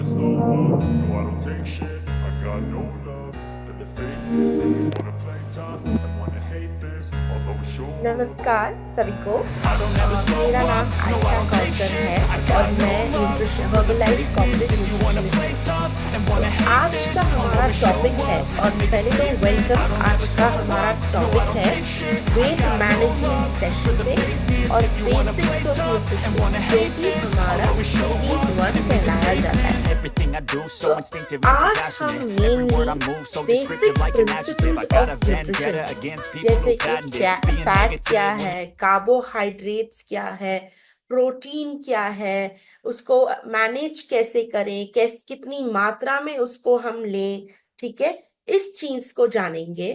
never slow up, no I don't take shit. I got no love for the fakeness. If you wanna play tough and wanna hate this, I'll always show up. नमस्कार सभी को। I don't never slow मेरा up, नाम no I Ayesha don't take Kausar shit. है I got और no मैं love for the Herbalife fakeness. Corporate If you wanna play nutritionist tough हूँ। and wanna hate आज this, का I'll हमारा always show टॉपिक है up. और Make it पहले तो statement, वेलकम। I don't आज never का slow हमारा up, no I topic don't है take shit. I weight got no management love for session the पे fakeness. और If you wanna play basics of tough and nutrition wanna जो hate कि this, हमारा I'll always show series up. 1 And make it कहलाया जाता statement, है। everything I do so तो instinctive and so आज हम passionate. Every word I mainly move so basic descriptive like an adjective. I principles got a of nutrition vendetta against people जैसे who कि patented being fat क्या negative. है, carbohydrates क्या है, protein क्या है, उसको मैनेज कैसे करें, कितनी मात्रा में उसको हम लें, ठीक है, इस चीज को जानेंगे।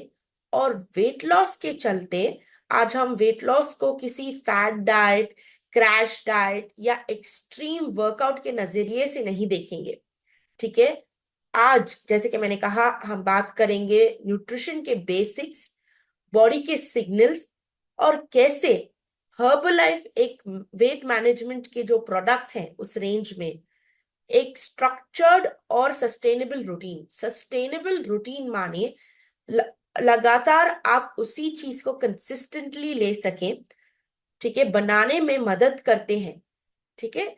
और वेट लॉस के चलते आज हम वेट लॉस को किसी फैट डाइट, क्रैश डाइट या एक्सट्रीम वर्कआउट के नजरिए से नहीं देखेंगे, ठीक है। आज जैसे कि मैंने कहा हम बात करेंगे न्यूट्रिशन के बेसिक्स, बॉडी के सिग्नल्स और कैसे हर्बलाइफ एक वेट मैनेजमेंट के जो प्रोडक्ट्स हैं उस रेंज में एक स्ट्रक्चर्ड और सस्टेनेबल रूटीन माने लगातार आप उसी चीज को कंसिस्टेंटली ले सकें, ठीक है, बनाने में मदद करते हैं, ठीक है।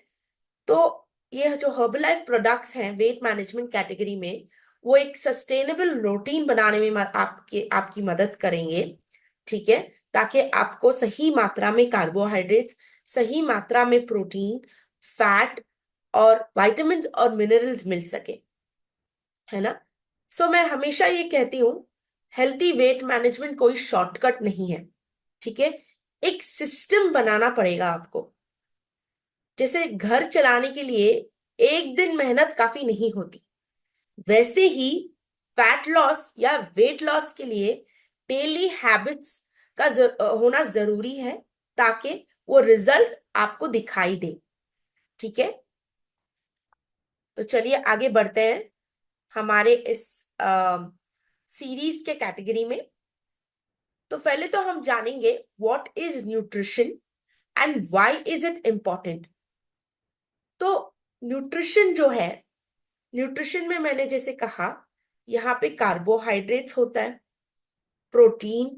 तो ये जो हर्बलाइफ प्रोडक्ट्स हैं वेट मैनेजमेंट कैटेगरी में वो एक सस्टेनेबल रूटीन बनाने में आपकी मदद करेंगे, ठीक है, ताकि आपको सही मात्रा में कार्बोहाइड्रेट्स, सही मात्रा में प्रोटीन, फैट और विटामिन्स और मिनरल्स मिल सके, है ना। सो मैं हमेशा ये कहती हूँ हेल्थी वेट मैनेजमेंट कोई शॉर्टकट नहीं है, ठीक है, एक सिस्टम बनाना पड़ेगा आपको। जैसे घर चलाने के लिए एक दिन मेहनत काफी नहीं होती, वैसे ही फैट लॉस या वेट लॉस के लिए डेली हैबिट्स का होना जरूरी है ताकि वो रिजल्ट आपको दिखाई दे, ठीक है। तो चलिए आगे बढ़ते हैं हमारे इस सीरीज के कैटेगरी में। तो पहले तो हम जानेंगे what is nutrition and why is it important. तो न्यूट्रिशन जो है, न्यूट्रिशन में मैंने जैसे कहा यहाँ पे कार्बोहाइड्रेट्स होता है, प्रोटीन,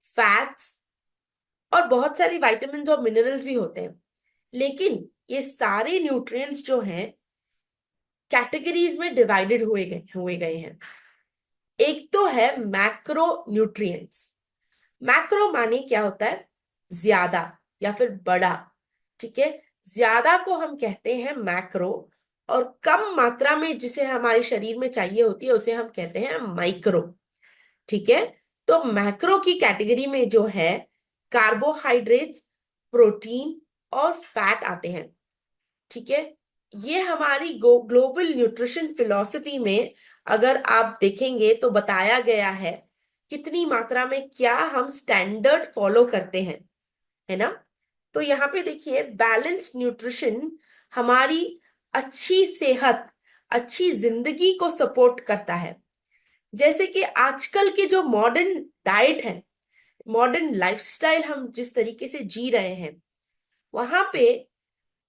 फैट्स और बहुत सारी विटामिन्स और मिनरल्स भी होते हैं। लेकिन ये सारे न्यूट्रिएंट्स जो हैं कैटेगरीज में डिवाइडेड हुए गए हैं। एक तो है मैक्रो न्यूट्रिएंट्स। मैक्रो माने क्या होता है, ज्यादा या फिर बड़ा, ठीक है। ज्यादा को हम कहते हैं मैक्रो और कम मात्रा में जिसे हमारे शरीर में चाहिए होती है उसे हम कहते हैं माइक्रो, ठीक है। तो मैक्रो की कैटेगरी में जो है कार्बोहाइड्रेट्स, प्रोटीन और फैट आते हैं, ठीक है। ये हमारी ग्लोबल न्यूट्रिशन फिलॉसफी में अगर आप देखेंगे तो बताया गया है कितनी मात्रा में क्या हम स्टैंडर्ड फॉलो करते हैं, है ना। तो यहाँ पे देखिए बैलेंस्ड न्यूट्रिशन हमारी अच्छी सेहत, अच्छी जिंदगी को सपोर्ट करता है। जैसे कि आजकल के जो मॉडर्न डाइट है, मॉडर्न लाइफस्टाइल हम जिस तरीके से जी रहे हैं, वहां पे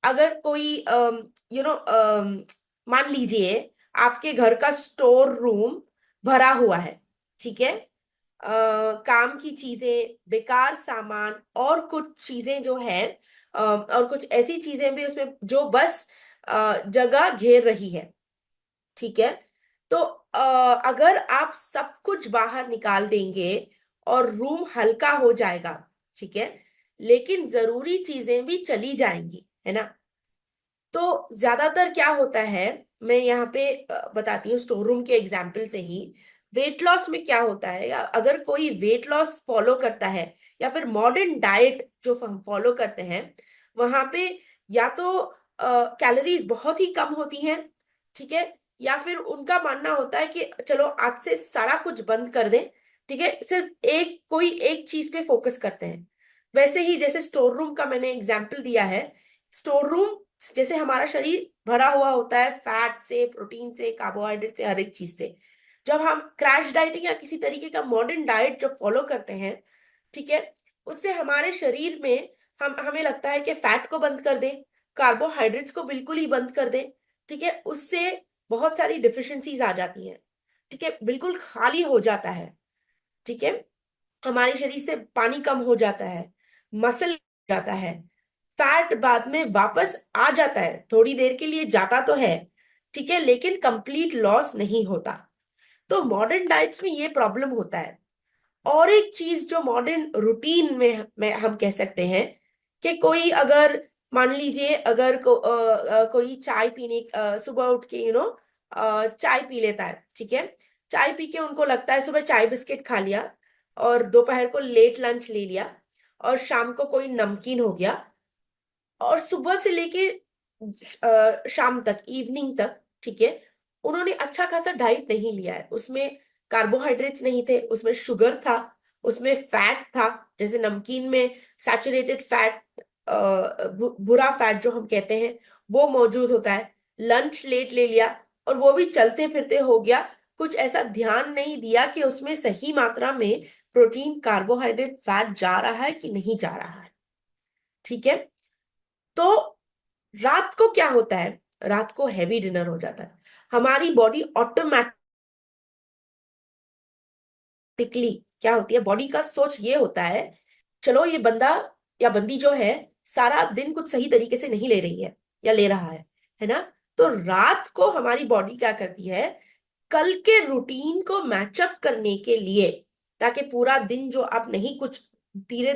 अगर कोई मान लीजिए आपके घर का स्टोर रूम भरा हुआ है, ठीक है, काम की चीजें, बेकार सामान और कुछ चीजें जो है और कुछ ऐसी चीजें भी उसमें जो बस जगह घेर रही है, ठीक है। तो अगर आप सब कुछ बाहर निकाल देंगे और रूम हल्का हो जाएगा, ठीक है, लेकिन जरूरी चीजें भी चली जाएंगी, है ना। तो ज्यादातर क्या होता है, मैं यहाँ पे बताती हूँ स्टोर रूम के एग्जाम्पल से ही। वेट लॉस में क्या होता है, या अगर कोई वेट लॉस फॉलो करता है या फिर मॉडर्न डाइट जो हम फॉलो करते हैं, वहां पे या तो कैलोरीज बहुत ही कम होती हैं, ठीक है, या फिर उनका मानना होता है कि चलो आज से सारा कुछ बंद कर दें, ठीक है, सिर्फ एक चीज पे फोकस करते हैं। वैसे ही जैसे स्टोर रूम का मैंने एग्जाम्पल दिया है, स्टोर रूम जैसे हमारा शरीर भरा हुआ होता है फैट से, प्रोटीन से, कार्बोहाइड्रेट से, हर एक चीज से। जब हम क्रैश डाइटिंग या किसी तरीके का मॉडर्न डाइट जब फॉलो करते हैं, ठीक है, उससे हमारे शरीर में हमें लगता है कि फैट को बंद कर दें, कार्बोहाइड्रेट्स को बिल्कुल ही बंद कर दें, ठीक है, उससे बहुत सारी डिफिशियंसीज आ जाती हैं। ठीक है, बिल्कुल खाली हो जाता है। ठीक है, हमारे शरीर से पानी कम हो जाता है, मसल जाता है, फैट बाद में वापस आ जाता है, थोड़ी देर के लिए जाता तो है, ठीक है, लेकिन कंप्लीट लॉस नहीं होता। तो मॉडर्न डाइट्स में ये प्रॉब्लम होता है। और एक चीज जो मॉडर्न रूटीन में हम कह सकते हैं कि कोई अगर मान लीजिए अगर कोई चाय पीने सुबह उठ के चाय पी लेता है। ठीक है, चाय पी के उनको लगता है सुबह चाय बिस्किट खा लिया और दोपहर को लेट लंच ले लिया और शाम को कोई नमकीन हो गया और सुबह से लेके शाम तक, इवनिंग तक, ठीक है, उन्होंने अच्छा खासा डाइट नहीं लिया है। उसमें कार्बोहाइड्रेट्स नहीं थे, उसमें शुगर था, उसमें फैट था, जैसे नमकीन में सैचुरेटेड फैट, बुरा फैट जो हम कहते हैं, वो मौजूद होता है। लंच लेट ले लिया और वो भी चलते फिरते हो गया, कुछ ऐसा ध्यान नहीं दिया कि उसमें सही मात्रा में प्रोटीन, कार्बोहाइड्रेट, फैट जा रहा है कि नहीं जा रहा है। ठीक है, तो रात को क्या होता है, रात को हैवी डिनर हो जाता है, हमारी बॉडी ऑटोमेटिकली, क्या होती है, बॉडी का सोच ये होता है, चलो ये बंदा या बंदी जो है सारा दिन कुछ सही तरीके से नहीं ले रही है या ले रहा है ना। तो रात को हमारी बॉडी क्या करती है, कल के रूटीन को मैचअप करने के लिए, ताकि पूरा दिन जो आप नहीं कुछ धीरे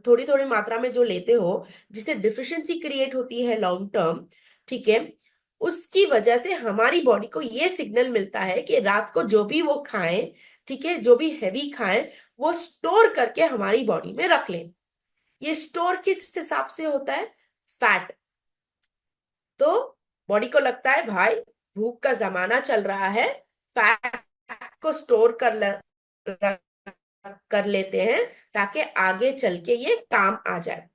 थोड़ी थोड़ी मात्रा में जो लेते हो, जिससे डिफिशियंसी क्रिएट होती है लॉन्ग टर्म, ठीक है, उसकी वजह से हमारी बॉडी को ये सिग्नल मिलता है कि रात को जो भी वो खाएं, ठीक है, जो भी हैवी खाएं, वो स्टोर करके हमारी बॉडी में रख लें। ये स्टोर किस हिसाब से होता है, फैट। तो बॉडी को लगता है भाई भूख का जमाना चल रहा है, फैट को स्टोर कर लेते हैं ताकि आगे चल के ये काम आ जाए।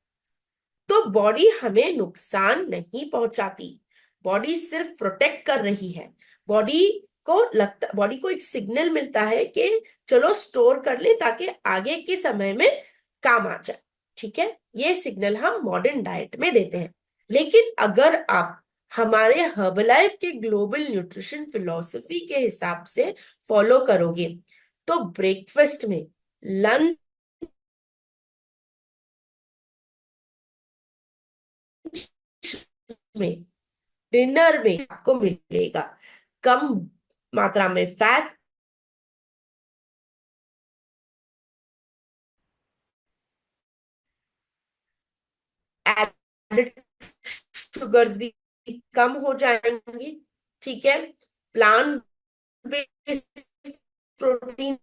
तो बॉडी हमें नुकसान नहीं पहुंचाती, बॉडी सिर्फ प्रोटेक्ट कर रही है। बॉडी को एक सिग्नल मिलता है कि चलो स्टोर कर ले ताकि आगे के समय में काम आ जाए। ठीक है, ये सिग्नल हम मॉडर्न डाइट में देते हैं। लेकिन अगर आप हमारे हर्बलाइफ के ग्लोबल न्यूट्रिशन फिलॉसफी के हिसाब से फॉलो करोगे, तो ब्रेकफास्ट में, लंच में, डिनर में आपको मिलेगा कम मात्रा में फैट, एडेड शुगर्स भी कम हो जाएंगी। ठीक है, प्लांट बेस्ड प्रोटीन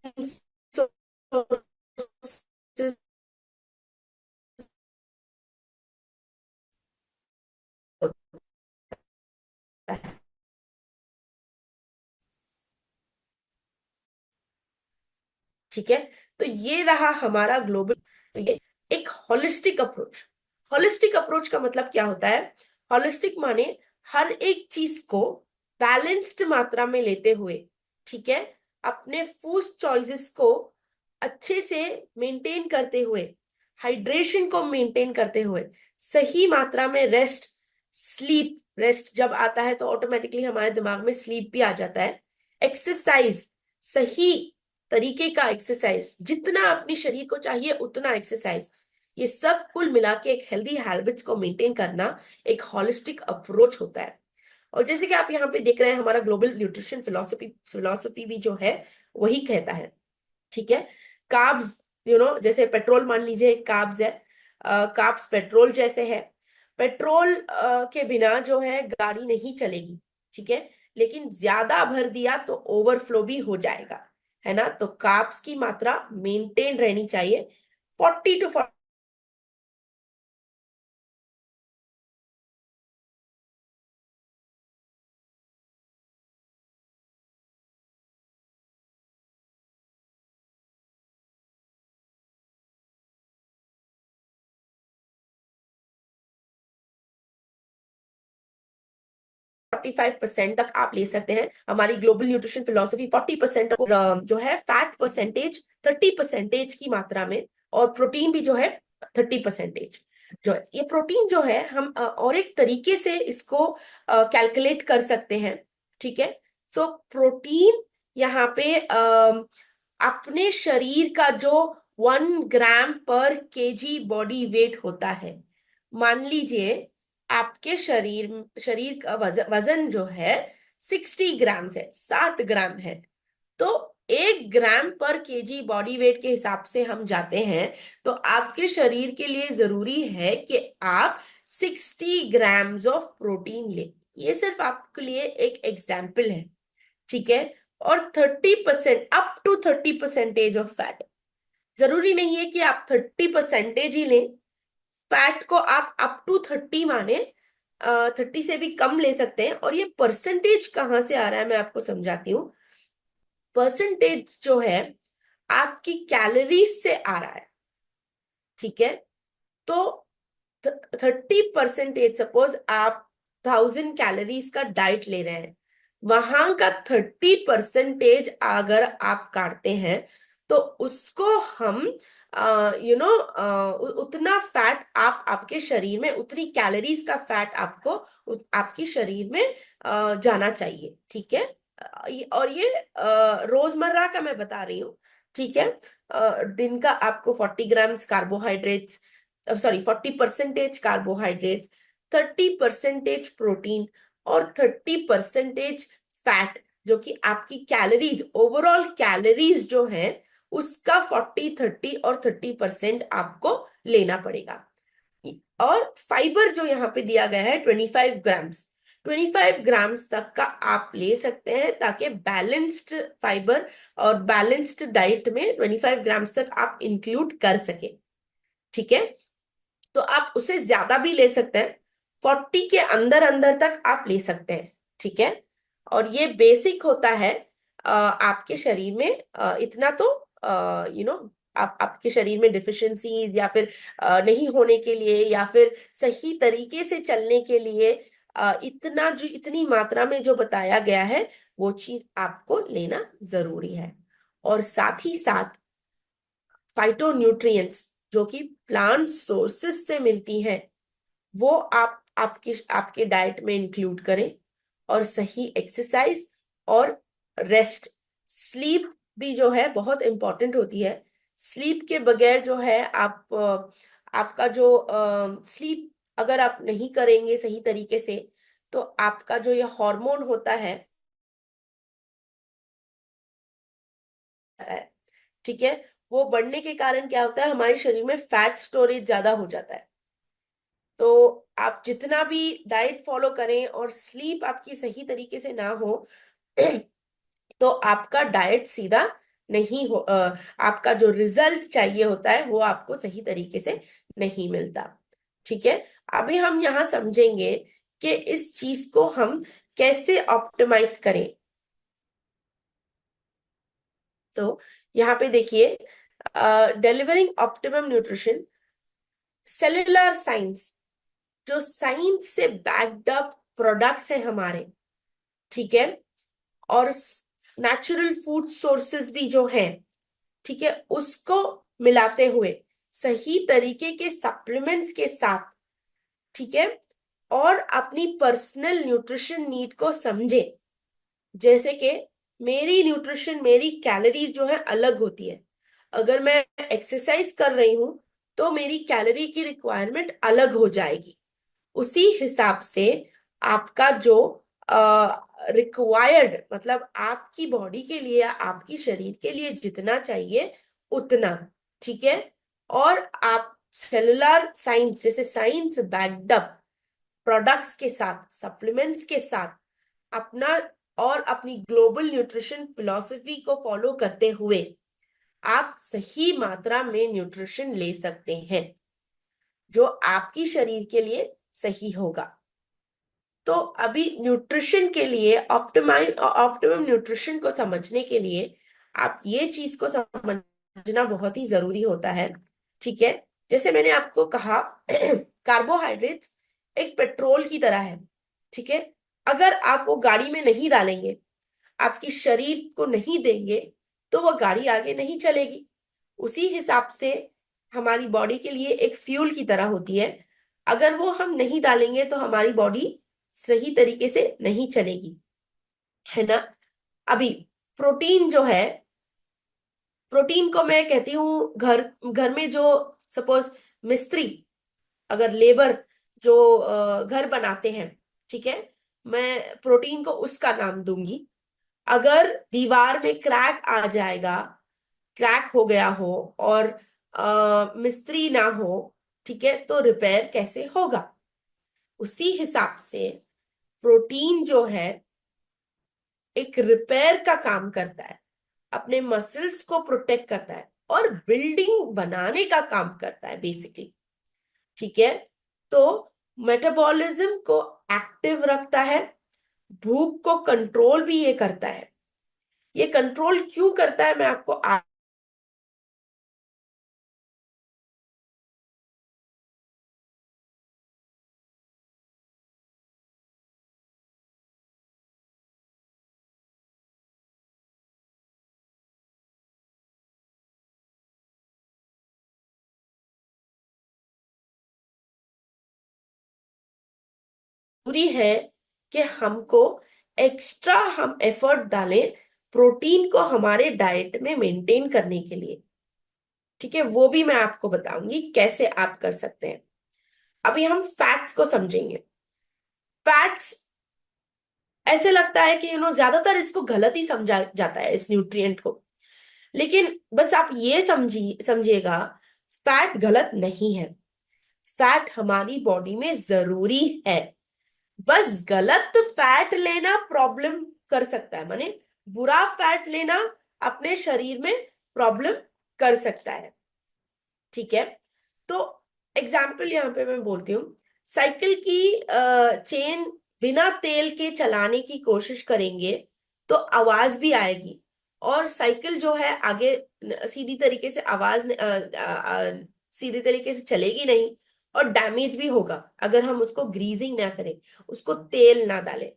ठीक है, तो ये रहा हमारा ग्लोबल, ये एक होलिस्टिक अप्रोच। होलिस्टिक अप्रोच का मतलब क्या होता है, होलिस्टिक माने हर एक चीज को बैलेंस्ड मात्रा में लेते हुए, ठीक है, अपने फूड चॉइसेस को अच्छे से मेंटेन करते हुए, हाइड्रेशन को मेंटेन करते हुए, सही मात्रा में रेस्ट, स्लीप, रेस्ट जब आता है तो ऑटोमेटिकली हमारे दिमाग में स्लीप भी आ जाता है, एक्सरसाइज, सही तरीके का एक्सरसाइज, जितना अपने शरीर को चाहिए उतना एक्सरसाइज, ये सब कुल मिला के एक हेल्दी हैबिट्स को मेंटेन करना एक हॉलिस्टिक अप्रोच होता है। और जैसे कि आप यहाँ पे देख रहे हैं, हमारा ग्लोबल न्यूट्रिशन फिलोसफी भी जो है वही कहता है। ठीक है, कार्ब्स, जैसे पेट्रोल मान लीजिए कार्ब्स है, कार्ब्स पेट्रोल जैसे है। पेट्रोल के बिना जो है गाड़ी नहीं चलेगी। ठीक है, लेकिन ज्यादा भर दिया तो ओवरफ्लो भी हो जाएगा, है ना। तो कार्ब्स की मात्रा मेंटेन रहनी चाहिए, 40 to 40। 45% तक आप ले सकते हैं। हमारी ग्लोबल न्यूट्रिशन फिलोसफी 40% जो है फैट परसेंटेज, 30% की मात्रा में, और प्रोटीन भी जो है 30%। जो ये प्रोटीन जो है हम और एक तरीके से इसको कैलकुलेट कर सकते हैं, ठीक है। सो प्रोटीन यहाँ पे अपने शरीर का जो 1 ग्राम पर केजी बॉडी वेट होता है, मान लीजिए आपके शरीर शरीर का वजन जो है 60 ग्राम है, 60 ग्राम है, तो 1 ग्राम पर केजी बॉडी वेट के हिसाब से हम जाते हैं, तो आपके शरीर के लिए जरूरी है कि आप 60 ग्राम्स ऑफ प्रोटीन लें। ये सिर्फ आपके लिए एक एग्जाम्पल है, ठीक है। और 30%, अप टू 30% ऑफ फैट, जरूरी नहीं है कि आप 30% ही लें। फैट को आप अप टू 30 माने, 30 से भी कम ले सकते हैं। और ये परसेंटेज कहाँ से आ रहा है मैं आपको समझाती हूँ। परसेंटेज जो है आपकी कैलोरीज से आ रहा है, ठीक है। तो 30%, सपोज आप 1000 कैलोरीज का डाइट ले रहे हैं, वहां का 30% अगर आप काटते हैं तो उसको हम उतना फैट आप आपके शरीर में, उतनी कैलोरीज का फैट आपको आपके शरीर में जाना चाहिए, ठीक है। और ये रोजमर्रा का मैं बता रही हूँ, ठीक है। दिन का आपको 40 grams carbohydrates, sorry 40% carbohydrates, 30% protein और 30% फैट, जो कि आपकी कैलोरीज, ओवरऑल कैलोरीज जो है उसका 40, 30 और 30% आपको लेना पड़ेगा। और फाइबर जो यहाँ पे दिया गया है 25 ग्राम्स, 25 ग्राम्स तक का आप ले सकते हैं, ताकि बैलेंस्ड फाइबर और बैलेंस्ड डाइट में 25 ग्राम्स तक आप इंक्लूड कर सके, ठीक है। तो आप उसे ज्यादा भी ले सकते हैं, 40 के अंदर अंदर तक आप ले सकते हैं, ठीक है। और ये बेसिक होता है आपके शरीर में, इतना तो आप आपके शरीर में डिफिशियंसीज या फिर नहीं होने के लिए, या फिर सही तरीके से चलने के लिए इतना जो, इतनी मात्रा में जो बताया गया है वो चीज आपको लेना जरूरी है। और साथ ही साथ फाइटोन्यूट्रिएंट्स जो कि प्लांट सोर्सेस से मिलती है, वो आप आपके आपके डाइट में इंक्लूड करें। और सही एक्सरसाइज और रेस्ट, स्लीप भी जो है बहुत इंपॉर्टेंट होती है। स्लीप के बगैर जो है आप आपका जो स्लीप अगर आप नहीं करेंगे सही तरीके से, तो आपका जो ये हार्मोन होता है, ठीक है, वो बढ़ने के कारण क्या होता है, हमारे शरीर में फैट स्टोरेज ज्यादा हो जाता है। तो आप जितना भी डाइट फॉलो करें और स्लीप आपकी सही तरीके से ना हो तो आपका डाइट सीधा नहीं हो, आपका जो रिजल्ट चाहिए होता है वो आपको सही तरीके से नहीं मिलता, ठीक है। अभी हम यहाँ समझेंगे कि इस चीज को हम कैसे ऑप्टिमाइज करें। तो यहाँ पे देखिए, delivering optimum nutrition, cellular science, जो साइंस से बैक्ड अप प्रोडक्ट्स है हमारे, ठीक है। और नेचुरल फूड सोर्सेज भी जो है, ठीक है, उसको मिलाते हुए सही तरीके के सप्लीमेंट्स के साथ, ठीक है। और अपनी पर्सनल न्यूट्रिशन नीड को समझे। जैसे कि मेरी न्यूट्रिशन, मेरी कैलोरीज जो है अलग होती है। अगर मैं एक्सरसाइज कर रही हूं तो मेरी कैलोरी की रिक्वायरमेंट अलग हो जाएगी। उसी हिसाब से आपका जो रिक्वायर्ड, मतलब आपकी बॉडी के लिए, आपकी शरीर के लिए जितना चाहिए उतना, ठीक है। और आप सेलुलर साइंस, जैसे साइंस बैक्ड अप प्रोडक्ट्स के साथ, सप्लीमेंट्स के साथ अपना और अपनी ग्लोबल न्यूट्रिशन फिलॉसफी को फॉलो करते हुए आप सही मात्रा में न्यूट्रिशन ले सकते हैं, जो आपकी शरीर के लिए सही होगा। तो अभी न्यूट्रिशन के लिए, ऑप्टिमम न्यूट्रिशन को समझने के लिए आप ये चीज को समझना बहुत ही जरूरी होता है, ठीक है। जैसे मैंने आपको कहा कार्बोहाइड्रेट्स एक पेट्रोल की तरह है, ठीक है। अगर आप वो गाड़ी में नहीं डालेंगे, आपकी शरीर को नहीं देंगे, तो वो गाड़ी आगे नहीं चलेगी। उसी हिसाब से हमारी बॉडी के लिए एक फ्यूल की तरह होती है। अगर वो हम नहीं डालेंगे तो हमारी बॉडी सही तरीके से नहीं चलेगी, है ना। अभी प्रोटीन जो है, प्रोटीन को मैं कहती हूँ घर घर में जो सपोज मिस्त्री, अगर लेबर जो घर बनाते हैं, ठीक है, मैं प्रोटीन को उसका नाम दूंगी। अगर दीवार में क्रैक आ जाएगा, क्रैक हो गया हो और मिस्त्री ना हो, ठीक है, तो रिपेयर कैसे होगा। उसी हिसाब से प्रोटीन जो है एक रिपेयर का काम करता है, अपने मसल्स को प्रोटेक्ट करता है और बिल्डिंग बनाने का काम करता है बेसिकली, ठीक है। तो मेटाबॉलिज्म को एक्टिव रखता है, भूख को कंट्रोल भी ये करता है। ये कंट्रोल क्यों करता है मैं आपको जरूरी है कि हमको एक्स्ट्रा हम एफर्ट डालें प्रोटीन को हमारे डाइट में मेंटेन करने के लिए, ठीक है। वो भी मैं आपको बताऊंगी कैसे आप कर सकते हैं। अभी हम फैट्स को समझेंगे। फैट्स, ऐसे लगता है कि ज्यादातर इसको गलत ही समझा जाता है इस न्यूट्रिएंट को, लेकिन बस आप ये समझिएगा, फैट गलत नहीं है। फैट हमारी बॉडी में जरूरी है। बस गलत फैट लेना प्रॉब्लम कर सकता है, माने बुरा फैट लेना अपने शरीर में प्रॉब्लम कर सकता है, ठीक है। तो एग्जाम्पल यहाँ पे मैं बोलती हूँ, साइकिल की चेन बिना तेल के चलाने की कोशिश करेंगे तो आवाज भी आएगी, और साइकिल जो है आगे सीधी तरीके से सीधी तरीके से चलेगी नहीं, और डैमेज भी होगा अगर हम उसको ग्रीजिंग ना करें, उसको तेल ना डालें।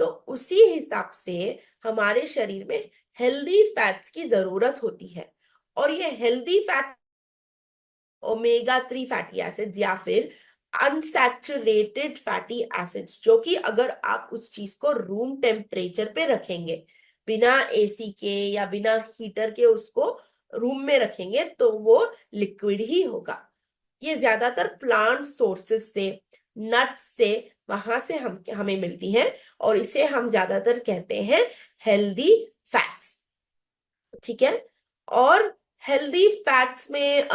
तो उसी हिसाब से हमारे शरीर में हेल्दी फैट्स की जरूरत होती है, और ये healthy fat omega 3 fatty acids या फिर अनसैचुरेटेड फैटी एसिड्स, जो कि अगर आप उस चीज को रूम टेम्परेचर पे रखेंगे, बिना एसी के या बिना हीटर के उसको रूम में रखेंगे, तो वो लिक्विड ही होगा। ये ज्यादातर प्लांट सोर्सेस से, नट्स से, वहां से हमें मिलती हैं, और इसे हम ज्यादातर कहते हैं हेल्दी फैट्स, ठीक है। और हेल्दी फैट्स में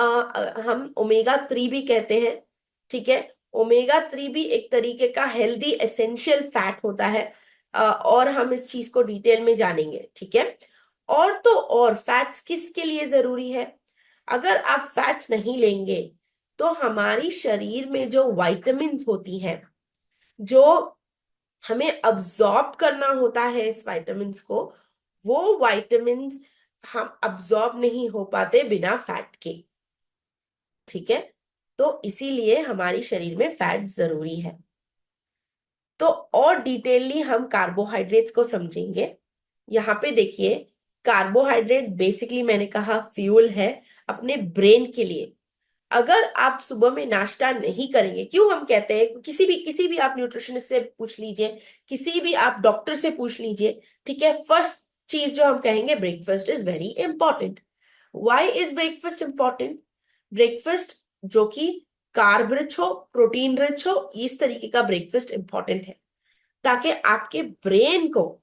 हम ओमेगा 3 भी कहते हैं, ठीक है। ओमेगा 3 भी एक तरीके का हेल्दी एसेंशियल फैट होता है, और हम इस चीज को डिटेल में जानेंगे, ठीक है। और तो और फैट्स किसके लिए जरूरी है। अगर आप फैट्स नहीं लेंगे तो हमारी शरीर में जो वाइटामिन्स होती हैं, जो हमें अब्जॉर्ब करना होता है इस वाइटामिन्स को, वो वाइटामिन्स हम अब्जॉर्ब नहीं हो पाते बिना फैट के, ठीक है। तो इसीलिए हमारी शरीर में फैट जरूरी है। तो और डिटेलली हम कार्बोहाइड्रेट्स को समझेंगे। यहाँ पे देखिए, कार्बोहाइड्रेट बेसिकली मैंने कहा फ्यूल है अपने ब्रेन के लिए। अगर आप सुबह में नाश्ता नहीं करेंगे, क्यों हम कहते हैं, किसी भी आप न्यूट्रिशनिस्ट से पूछ लीजिए, किसी भी आप डॉक्टर से पूछ लीजिए, ठीक है, फर्स्ट चीज जो हम कहेंगे, breakfast is very important. Why is breakfast important. Breakfast जो कि कार्ब रिच हो, प्रोटीन रिच हो, इस तरीके का ब्रेकफास्ट इंपॉर्टेंट है, ताकि आपके ब्रेन को,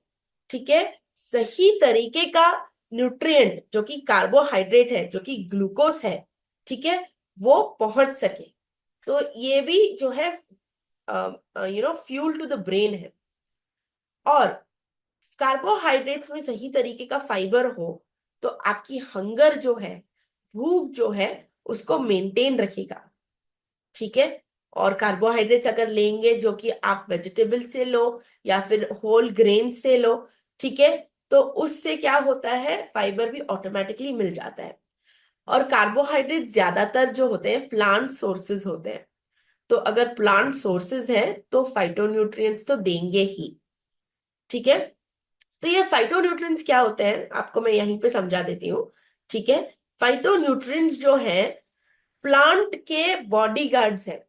ठीक है, सही तरीके का न्यूट्रिएंट जो कि कार्बोहाइड्रेट है, जो कि ग्लूकोज है, ठीक है, वो पहुंच सके। तो ये भी जो है फ्यूल टू द ब्रेन है। और कार्बोहाइड्रेट्स में सही तरीके का फाइबर हो तो आपकी हंगर जो है, भूख जो है, उसको मेंटेन रखेगा, ठीक है। और कार्बोहाइड्रेट्स अगर लेंगे जो कि आप वेजिटेबल से लो या फिर होल ग्रेन से लो, ठीक है, तो उससे क्या होता है, फाइबर भी ऑटोमेटिकली मिल जाता है। और कार्बोहाइड्रेट ज्यादातर जो होते हैं प्लांट सोर्सेज होते हैं, तो अगर प्लांट सोर्सेज है तो फाइटोन्यूट्रिएंट्स तो देंगे ही, ठीक है। तो ये फाइटोन्यूट्रिएंट्स क्या होते हैं आपको मैं यहीं पे समझा देती हूँ, ठीक है। फाइटोन्यूट्रिएंट्स जो है प्लांट के बॉडीगार्ड्स है।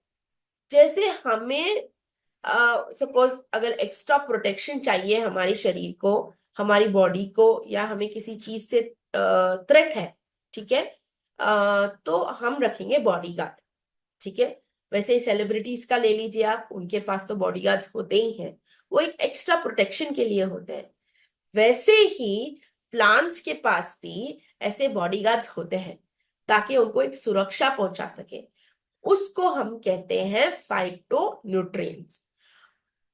जैसे हमें सपोज अगर एक्स्ट्रा प्रोटेक्शन चाहिए हमारे शरीर को, हमारी बॉडी को, या हमें किसी चीज से थ्रेट है, ठीक है, तो हम रखेंगे बॉडीगार्ड। ठीक है, वैसे ही सेलिब्रिटीज का ले लीजिए आप, उनके पास तो बॉडीगार्ड्स होते ही हैं, वो एक एक्स्ट्रा प्रोटेक्शन के लिए होते हैं। वैसे ही प्लांट्स के पास भी ऐसे बॉडीगार्ड्स होते हैं ताकि उनको एक सुरक्षा पहुंचा सके। उसको हम कहते हैं फाइटो न्यूट्रिएंट्स।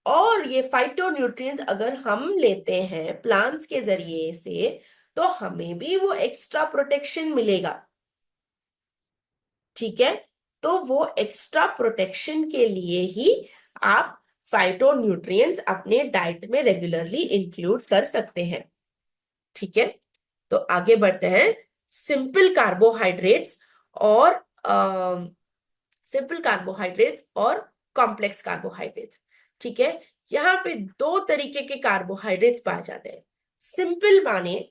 और ये फाइटो न्यूट्रिएंट्स अगर हम लेते हैं प्लांट्स के जरिए से, तो हमें भी वो एक्स्ट्रा प्रोटेक्शन मिलेगा। ठीक है, तो वो एक्स्ट्रा प्रोटेक्शन के लिए ही आप फाइटो न्यूट्रिएंट्स अपने डाइट में रेगुलरली इंक्लूड कर सकते हैं। ठीक है, तो आगे बढ़ते हैं। सिंपल कार्बोहाइड्रेट्स और सिंपल कार्बोहाइड्रेट्स और कॉम्प्लेक्स कार्बोहाइड्रेट्स। ठीक है, यहाँ पे दो तरीके के कार्बोहाइड्रेट्स पाए जाते हैं। सिंपल माने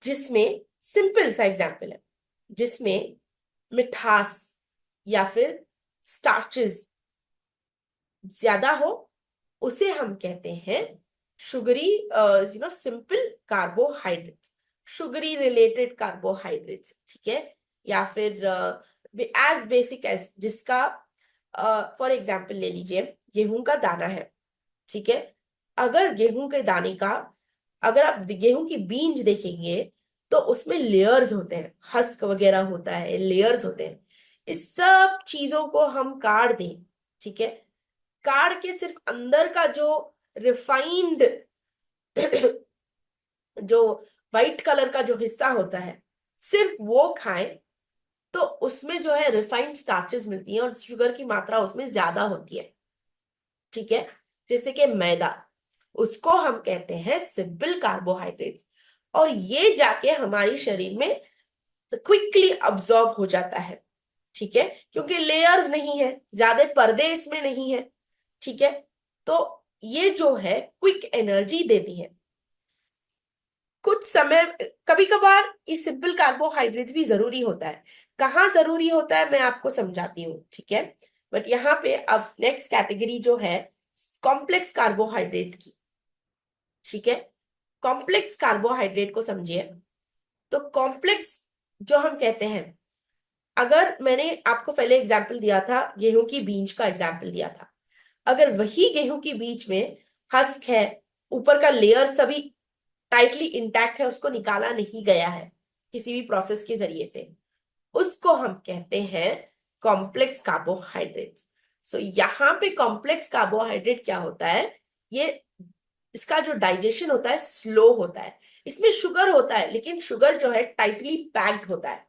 जिसमें, सिंपल सा एग्जांपल है, जिसमें मिठास या फिर स्टार्चेस ज्यादा हो, उसे हम कहते हैं sugary, simple carbohydrates, sugary related carbohydrates. ठीक है, या फिर एज बेसिक एज जिसका, फॉर एग्जाम्पल ले लीजिए, गेहूं का दाना है। ठीक है, अगर गेहूं के दाने का, अगर आप गेहूं की बीज देखेंगे तो उसमें लेयर्स होते हैं, हस्क वगैरह होता है, लेयर्स होते हैं। इस सब चीजों को हम काट दें, ठीक है, काट के सिर्फ अंदर का जो रिफाइंड जो वाइट कलर का जो हिस्सा होता है, सिर्फ वो खाएं, तो उसमें जो है रिफाइंड स्टार्चेस मिलती हैं और शुगर की मात्रा उसमें ज्यादा होती है। ठीक है, जैसे कि मैदा, उसको हम कहते हैं सिंपल कार्बोहाइड्रेट्स। और ये जाके हमारे शरीर में क्विकली अब्सॉर्ब हो जाता है। ठीक है, क्योंकि लेयर्स नहीं है, ज्यादा पर्दे इसमें नहीं है। ठीक है, तो ये जो है क्विक एनर्जी देती है। कुछ समय, कभी कभार ये सिंपल कार्बोहाइड्रेट्स भी जरूरी होता है। कहाँ जरूरी होता है मैं आपको समझाती हूँ। ठीक है, बट यहाँ पे अब नेक्स्ट कैटेगरी जो है कॉम्प्लेक्स कार्बोहाइड्रेट्स की। ठीक है, कॉम्प्लेक्स कार्बोहाइड्रेट को समझिए। तो कॉम्प्लेक्स जो हम कहते हैं, अगर मैंने आपको पहले एग्जाम्पल दिया था, गेहूं की बीज का एग्जाम्पल दिया था, अगर वही गेहूं की बीज में हस्क है, ऊपर का लेयर सभी टाइटली इंटैक्ट है, उसको निकाला नहीं गया है किसी भी प्रोसेस के जरिए से, उसको हम कहते हैं कॉम्प्लेक्स कार्बोहाइड्रेट्स। सो यहाँ पे कॉम्प्लेक्स कार्बोहाइड्रेट क्या होता है, ये इसका जो डाइजेशन होता है स्लो होता है। इसमें शुगर होता है, लेकिन शुगर जो है टाइटली पैक्ड होता है।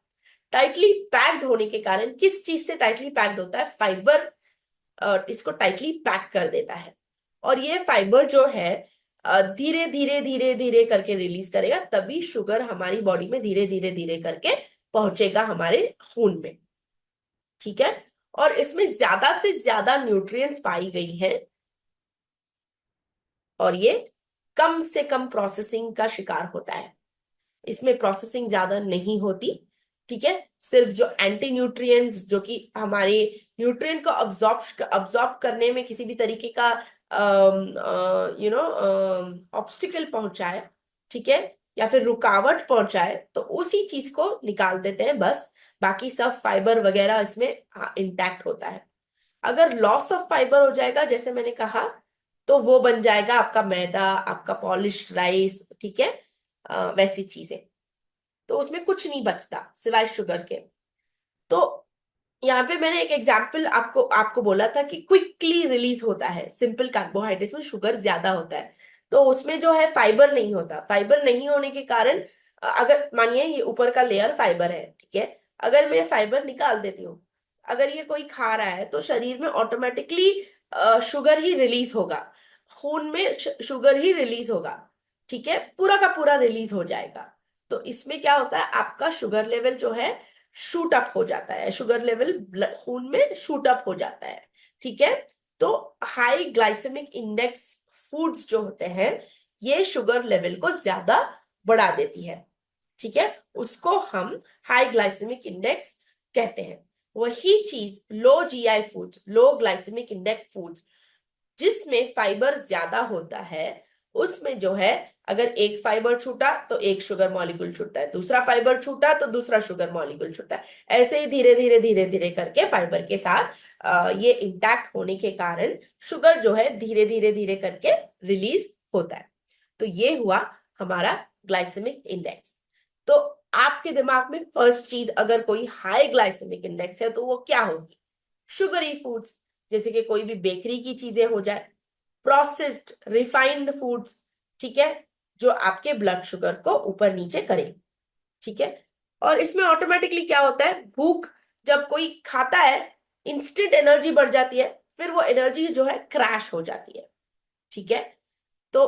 टाइटली पैक्ड होने के कारण, किस चीज से टाइटली पैक्ड होता है, फाइबर इसको टाइटली पैक कर देता है। और ये फाइबर जो है धीरे धीरे धीरे धीरे करके रिलीज करेगा, तभी शुगर हमारी बॉडी में धीरे धीरे धीरे करके पहुंचेगा हमारे खून में। ठीक है, और इसमें ज्यादा से ज्यादा न्यूट्रिएंट्स पाई गई है, और ये कम से कम प्रोसेसिंग का शिकार होता है। इसमें प्रोसेसिंग ज्यादा नहीं होती। ठीक है, सिर्फ जो एंटी न्यूट्रिएंट्स जो कि हमारे न्यूट्रिएंट को अब्जॉर्ब करने में किसी भी तरीके का ऑब्स्टिकल पहुंचाए, ठीक है, या फिर रुकावट पहुंचाए, तो उसी चीज को निकाल देते हैं बस। बाकी सब फाइबर वगैरह इसमें इंटैक्ट होता है। अगर लॉस ऑफ फाइबर हो जाएगा, जैसे मैंने कहा, तो वो बन जाएगा आपका मैदा, आपका पॉलिश्ड राइस। ठीक है, वैसी चीजें, तो उसमें कुछ नहीं बचता सिवाय शुगर के। तो यहाँ पे मैंने एक एग्जाम्पल आपको आपको बोला था कि क्विकली रिलीज होता है सिंपल कार्बोहाइड्रेट्स में, शुगर ज्यादा होता है, तो उसमें जो है फाइबर नहीं होता। फाइबर नहीं होने के कारण, अगर मानिए ये ऊपर का लेयर फाइबर है, ठीक है, अगर मैं फाइबर निकाल देती हूँ, अगर ये कोई खा रहा है, तो शरीर में ऑटोमेटिकली शुगर ही रिलीज होगा, खून में शुगर ही रिलीज होगा। ठीक है, पूरा का पूरा रिलीज हो जाएगा। तो इसमें क्या होता है, आपका शुगर लेवल जो है शूट अप हो जाता है, शुगर लेवल खून में शूट अप हो जाता है। ठीक है, तो हाई ग्लाइसेमिक इंडेक्स फूड्स जो होते हैं, ये शुगर लेवल को ज्यादा बढ़ा देती है। ठीक है, उसको हम हाई ग्लाइसेमिक इंडेक्स कहते हैं। वही चीज लो जीआई फूड्स, लो ग्लाइसेमिक इंडेक्स फूड्स, जिसमें फाइबर ज्यादा होता है, उसमें जो है अगर एक फाइबर छूटा तो एक शुगर मॉलिक्यूल छूटता है, दूसरा फाइबर छूटा तो दूसरा शुगर मॉलिक्यूल छूटता है। ऐसे ही धीरे धीरे करके फाइबर के साथ ये इंटैक्ट होने के कारण शुगर जो है धीरे करके रिलीज होता है। तो ये हुआ हमारा ग्लाइसेमिक इंडेक्स। तो आपके दिमाग में फर्स्ट चीज अगर कोई हाई ग्लाइसेमिक इंडेक्स है तो वो क्या होगी? शुगरी फूड्स, जैसे कि कोई भी बेकरी की चीजें हो जाए, प्रोसेस्ड रिफाइंड फूड्स, ठीक है, जो आपके ब्लड शुगर को ऊपर नीचे करे, ठीक है। और इसमें ऑटोमेटिकली क्या होता है, भूख जब कोई खाता है, इंस्टेंट एनर्जी बढ़ जाती है, फिर वो एनर्जी जो है क्रैश हो जाती है, ठीक है। तो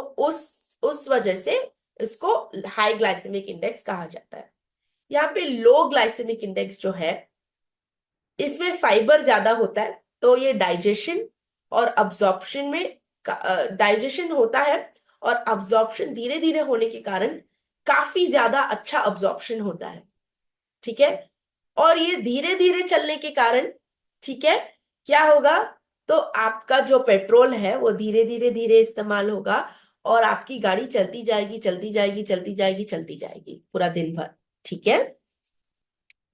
उस वजह से इसको हाई ग्लाइसेमिक इंडेक्स कहा जाता है। यहाँ पे लो ग्लाइसेमिक इंडेक्स जो है, इसमें फाइबर ज्यादा होता है, तो ये डाइजेशन और अब्जॉर्प्शन में, डाइजेशन होता है और अब्जॉर्प्शन धीरे धीरे होने के कारण काफी ज्यादा अच्छा अब्जॉर्प्शन होता है, ठीक है। और ये धीरे धीरे चलने के कारण, ठीक है, क्या होगा, तो आपका जो पेट्रोल है वो धीरे इस्तेमाल होगा और आपकी गाड़ी चलती जाएगी चलती जाएगी पूरा दिन भर, ठीक है।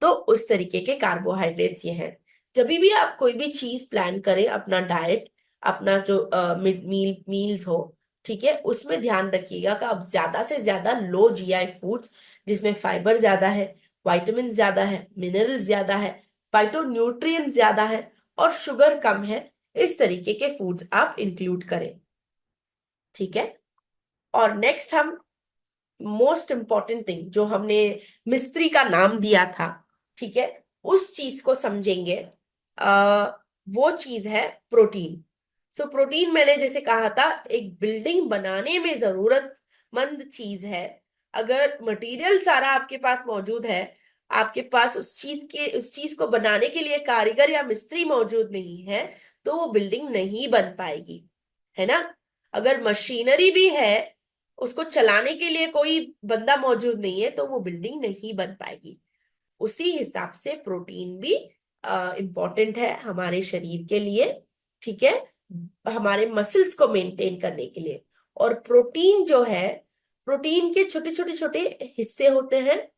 तो उस तरीके के कार्बोहाइड्रेट्स ये हैं। जब भी आप कोई भी चीज प्लान करें, अपना डाइट, अपना जो मिड मील्स हो, ठीक है, उसमें ध्यान रखिएगा कि आप ज्यादा से ज्यादा लो जीआई फूड्स, जिसमें फाइबर ज्यादा है, विटामिन ज्यादा है, मिनरल्स ज्यादा है, फाइटोन्यूट्रिएंट्स ज्यादा है और शुगर कम है, इस तरीके के फूड्स आप इंक्लूड करें, ठीक है। और नेक्स्ट हम मोस्ट इंपॉर्टेंट थिंग जो हमने मिस्त्री का नाम दिया था, ठीक है, उस चीज को समझेंगे। आ, वो चीज है प्रोटीन। सो प्रोटीन मैंने जैसे कहा था, एक बिल्डिंग बनाने में जरूरतमंद चीज है। अगर मटेरियल सारा आपके पास मौजूद है, आपके पास उस चीज को बनाने के लिए कारीगर या मिस्त्री मौजूद नहीं है, तो वो बिल्डिंग नहीं बन पाएगी, है ना। अगर मशीनरी भी है, उसको चलाने के लिए कोई बंदा मौजूद नहीं है, तो वो बिल्डिंग नहीं बन पाएगी। उसी हिसाब से प्रोटीन भी इम्पोर्टेंट है हमारे शरीर के लिए, ठीक है, हमारे मसल्स को मेंटेन करने के लिए। और प्रोटीन जो है, प्रोटीन के छोटे हिस्से होते हैं,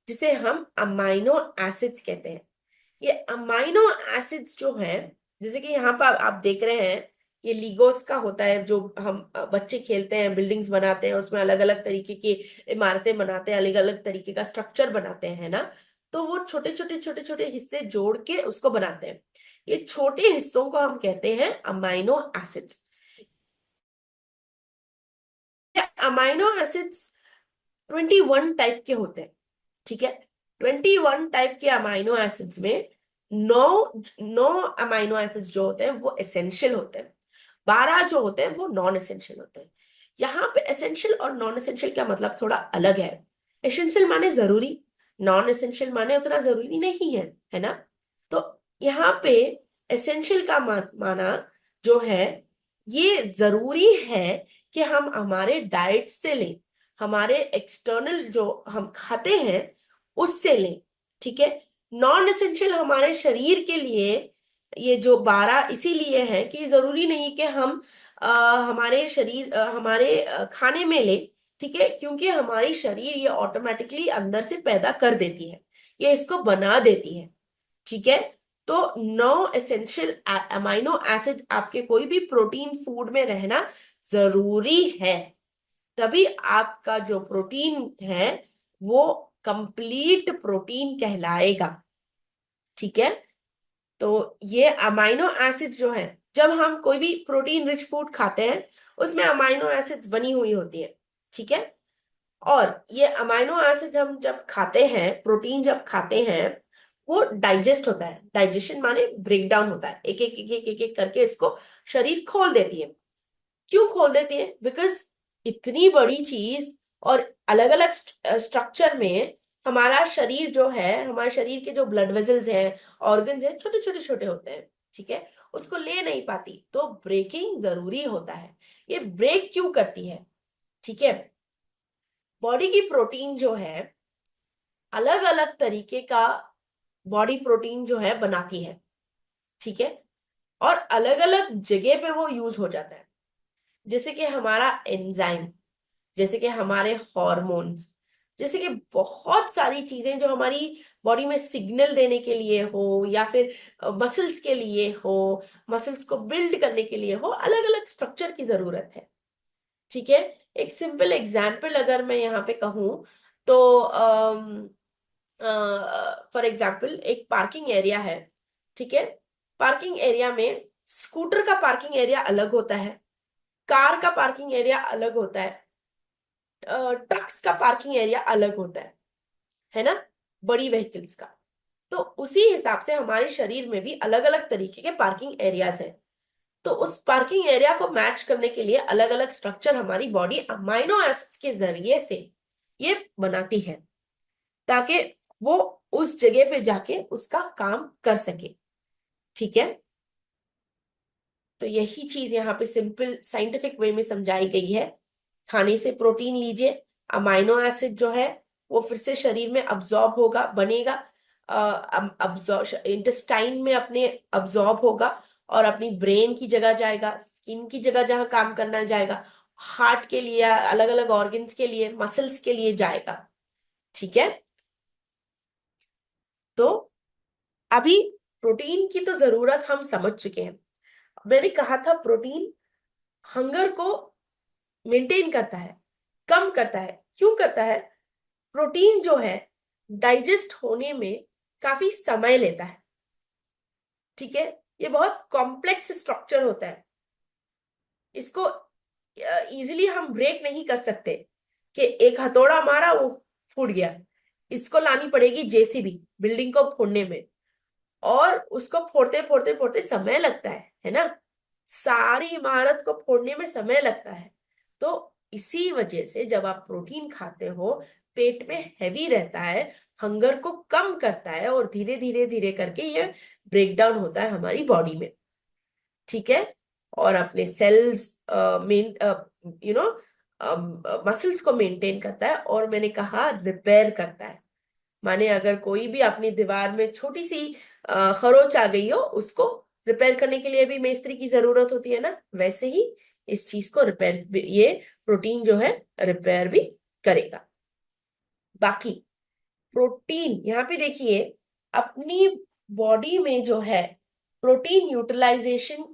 जिसे हम अमाइनो एसिड्स कहते हैं। ये अमाइनो एसिड्स जो हैं, जैसे कि यहाँ पर आप देख रहे हैं, ये लीगोस का होता है, जो हम बच्चे खेलते हैं, बिल्डिंग्स बनाते हैं, उसमें अलग अलग तरीके की इमारतें बनाते हैं, अलग अलग तरीके का स्ट्रक्चर बनाते हैं, है ना। तो वो छोटे हिस्से जोड़ के उसको बनाते हैं। ये छोटे हिस्सों को हम कहते हैं amino acids. Amino acids 21 type के होते हैं, ठीक है। 21 टाइप के अमाइनो एसिड्स में नौ नौ अमाइनो एसिड्स जो होते हैं वो एसेंशियल होते हैं, 12 जो होते हैं वो नॉन एसेंशियल होते हैं। यहाँ पे एसेंशियल और नॉन एसेंशियल का मतलब थोड़ा अलग है। एसेंशियल माने जरूरी, नॉन एसेंशियल माने उतना जरूरी नहीं है, है ना। तो यहाँ पे एसेंशियल का माना जो है, ये जरूरी है कि हम हमारे डाइट से लें, हमारे एक्सटर्नल जो हम खाते हैं उससे लें, ठीक है। नॉन एसेंशियल हमारे शरीर के लिए ये जो 12 इसीलिए है कि जरूरी नहीं कि हम हमारे शरीर हमारे खाने में ले, ठीक है, क्योंकि हमारी शरीर ये ऑटोमेटिकली अंदर से पैदा कर देती है, ये इसको बना देती है, ठीक है। तो 9 एसेंशियल अमाइनो एसिड्स आपके कोई भी प्रोटीन फूड में रहना जरूरी है, तभी आपका जो प्रोटीन है वो कंप्लीट प्रोटीन कहलाएगा, ठीक है। तो ये अमाइनो एसिड्स जो है, जब हम कोई भी प्रोटीन रिच फूड खाते हैं, उसमें अमाइनो एसिड्स बनी हुई होती है, ठीक है। और ये अमाइनो एसिड्स हम जब खाते हैं, प्रोटीन जब खाते हैं, वो डाइजेस्ट होता है। डाइजेशन माने ब्रेक डाउन होता है, एक करके इसको शरीर खोल देती है। क्यों खोल देती है? बिकॉज इतनी बड़ी चीज और अलग अलग स्ट्रक्चर में हमारा शरीर जो है, हमारे शरीर के जो ब्लड वेजल्स हैं, ऑर्गन्स हैं, छोटे होते हैं, ठीक है, उसको ले नहीं पाती, तो ब्रेकिंग जरूरी होता है। ये ब्रेक क्यों करती है? ठीक है, बॉडी की प्रोटीन जो है अलग अलग तरीके का बॉडी प्रोटीन जो है बनाती है, ठीक है। और अलग अलग जगह पे वो यूज हो जाता है, जैसे कि हमारा एंजाइम, जैसे कि हमारे हॉर्मोन्स, जैसे कि बहुत सारी चीजें जो हमारी बॉडी में सिग्नल देने के लिए हो, या फिर मसल्स के लिए हो, मसल्स को बिल्ड करने के लिए हो, अलग अलग स्ट्रक्चर की जरूरत है, ठीक है। एक सिंपल एग्जाम्पल अगर मैं यहाँ पे कहूँ तो फॉर एग्जाम्पल एक पार्किंग एरिया है, ठीक है। पार्किंग एरिया में स्कूटर का पार्किंग एरिया अलग होता है, कार का पार्किंग एरिया अलग होता है, ट्रक्स का पार्किंग एरिया अलग होता है ना, बड़ी व्हीकल्स का। तो उसी हिसाब से हमारे शरीर में भी अलग अलग तरीके के पार्किंग एरियाज हैं। तो उस पार्किंग एरिया को मैच करने के लिए अलग अलग स्ट्रक्चर हमारी बॉडी अमाइनो एसिड्स के जरिए से ये बनाती है, ताकि वो उस जगह पे जाके उसका काम कर सके, ठीक है। तो यही चीज यहाँ पे सिंपल साइंटिफिक वे में समझाई गई है। खाने से प्रोटीन लीजिए, अमाइनो एसिड जो है वो फिर से शरीर में अब्जॉर्ब होगा, बनेगा, अब्जॉर्ब इंटेस्टाइन में अपने अब्जॉर्ब होगा, और अपनी ब्रेन की जगह जाएगा, स्किन की जगह जहां काम करना जाएगा, हार्ट के लिए, अलग अलग ऑर्गन्स के लिए, मसल्स के लिए जाएगा, ठीक है। तो अभी प्रोटीन की तो जरूरत हम समझ चुके हैं। मैंने कहा था प्रोटीन हंगर को मेंटेन करता है, कम करता है। क्यों करता है? प्रोटीन जो है डाइजेस्ट होने में काफी समय लेता है, ठीक है। ये बहुत कॉम्प्लेक्स स्ट्रक्चर होता है, इसको इजीली हम ब्रेक नहीं कर सकते कि एक हथौड़ा मारा वो फूट गया। इसको लानी पड़ेगी जेसीबी बिल्डिंग को फोड़ने में, और उसको फोड़ते फोड़ते फोड़ते समय लगता है ना। सारी इमारत को फोड़ने में समय लगता है। तो इसी वजह से जब आप प्रोटीन खाते हो, पेट में हैवी रहता है, हंगर को कम करता है, और धीरे धीरे धीरे करके ये ब्रेक डाउन होता है हमारी बॉडी में, ठीक है। और अपने सेल्स मेन यू नो मसल्स को मेंटेन करता है, और मैंने कहा रिपेयर करता है। माने अगर कोई भी अपनी दीवार में छोटी सी खरोच आ गई हो, उसको रिपेयर करने के लिए भी मेस्त्री की जरूरत होती है ना, वैसे ही इस चीज को रिपेयर ये प्रोटीन जो है रिपेयर भी करेगा। बाकी प्रोटीन यहाँ पे देखिए, अपनी बॉडी में जो है प्रोटीन यूटिलाइजेशन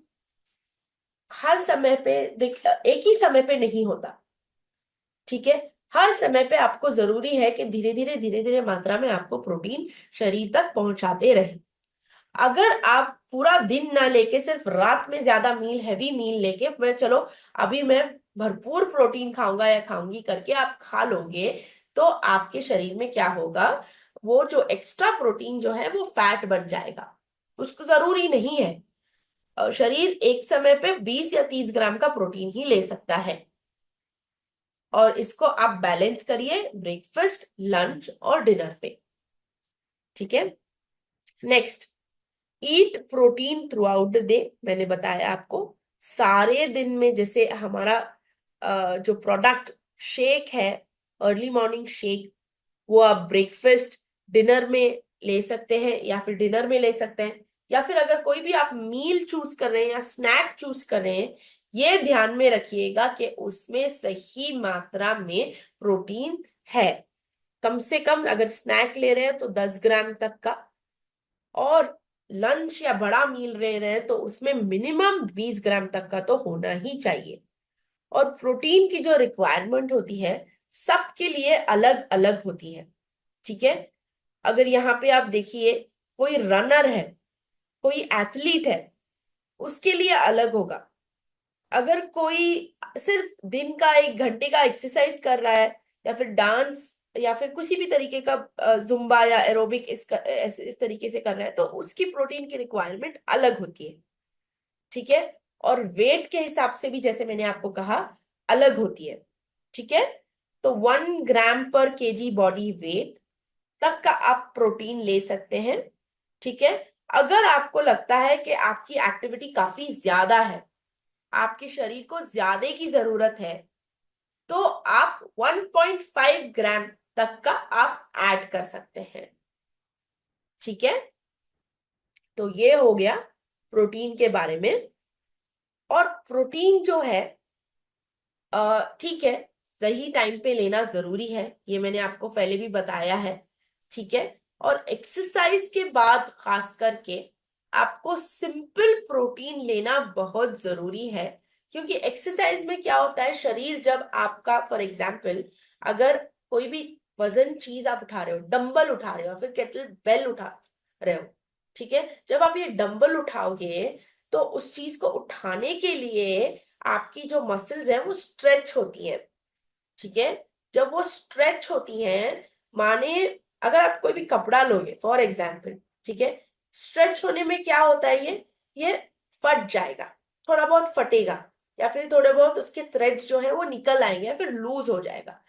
हर समय पे देख एक ही समय पे नहीं होता, ठीक है। हर समय पे आपको जरूरी है कि धीरे धीरे मात्रा में आपको प्रोटीन शरीर तक पहुंचाते रहे। अगर आप पूरा दिन ना लेके सिर्फ रात में ज्यादा मील, हैवी मील लेके मैं चलो अभी मैं भरपूर प्रोटीन खाऊंगा या खाऊंगी करके आप खा लोगे, तो आपके शरीर में क्या होगा, वो जो एक्स्ट्रा प्रोटीन जो है वो फैट बन जाएगा। उसको जरूरी नहीं है, शरीर एक समय पे 20 या 30 ग्राम का प्रोटीन ही ले सकता है। और इसको आप बैलेंस करिए ब्रेकफास्ट, लंच और डिनर पे, ठीक है। Next, eat protein through out the day. मैंने बताया आपको सारे दिन में, जैसे हमारा जो प्रोडक्ट शेक है, अर्ली मॉर्निंग शेक, वो आप ब्रेकफास्ट, डिनर में ले सकते हैं, या फिर डिनर में ले सकते हैं, या फिर अगर कोई भी आप मील चूज कर रहे हैं या स्नैक चूज कर रहे हैं, ये ध्यान में रखिएगा कि उसमें सही मात्रा में प्रोटीन है। कम से कम अगर स्नैक ले रहे हैं तो 10 ग्राम तक का, और लंच या बड़ा मील ले रहे हैं तो उसमें मिनिमम 20 ग्राम तक का तो होना ही चाहिए। और प्रोटीन की जो रिक्वायरमेंट होती है सबके लिए अलग अलग होती है, ठीक है। अगर यहाँ पे आप देखिए, कोई रनर है, कोई एथलीट है, उसके लिए अलग होगा। अगर कोई सिर्फ दिन का 1 घंटे का एक्सरसाइज कर रहा है, या फिर डांस, या फिर किसी भी तरीके का जुम्बा या एरोबिक इस तरीके से कर रहा है, तो उसकी प्रोटीन की रिक्वायरमेंट अलग होती है, ठीक है। और वेट के हिसाब से भी, जैसे मैंने आपको कहा, अलग होती है, ठीक है। तो 1 ग्राम पर केजी बॉडी वेट तक का आप प्रोटीन ले सकते हैं, ठीक है। अगर आपको लगता है कि आपकी एक्टिविटी काफी ज्यादा है, आपके शरीर को ज्यादा की जरूरत है, तो आप 1.5 ग्राम तक का आप ऐड कर सकते हैं, ठीक है, तो ये हो गया प्रोटीन के बारे में। और प्रोटीन जो है ठीक है, सही टाइम पे लेना जरूरी है, ये मैंने आपको पहले भी बताया है। ठीक है, और एक्सरसाइज के बाद खास करके आपको सिंपल प्रोटीन लेना बहुत जरूरी है। क्योंकि एक्सरसाइज में क्या होता है, शरीर जब आपका फॉर एग्जाम्पल अगर कोई भी वजन चीज आप उठा रहे हो, डंबल उठा रहे हो, फिर केटल बेल उठा रहे हो, ठीक है, जब आप ये डंबल उठाओगे तो उस चीज को उठाने के लिए आपकी जो मसल्स हैं वो स्ट्रेच होती हैं। ठीक है, जब वो स्ट्रेच होती हैं, माने अगर आप कोई भी कपड़ा लोगे फॉर एग्जाम्पल, ठीक है, स्ट्रेच होने में क्या होता है, ये फट जाएगा, थोड़ा बहुत फटेगा, या फिर थोड़े बहुत उसके थ्रेड्स जो है वो निकल आएंगे, या फिर लूज हो जाएगा।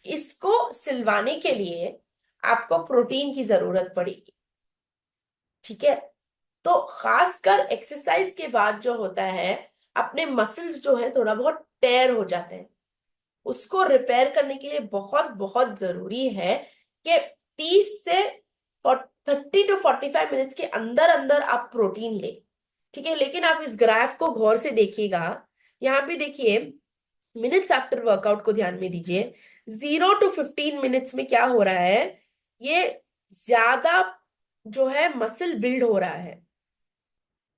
इसको सिलवाने के लिए आपको प्रोटीन की जरूरत पड़ेगी। ठीक है, तो खासकर एक्सरसाइज के बाद जो होता है, अपने मसल्स जो है थोड़ा बहुत टेयर हो जाते हैं, उसको रिपेयर करने के लिए बहुत बहुत जरूरी है कि 30 से 30 to 45 मिनट्स के अंदर अंदर आप प्रोटीन ले। ठीक है, लेकिन आप इस ग्राफ को गौर से देखिएगा, यहाँ पे देखिए मिनट्स आफ्टर वर्कआउट को ध्यान में दीजिए। 0 to 15 मिनट्स में क्या हो रहा है, ये ज्यादा जो है मसल बिल्ड हो रहा है।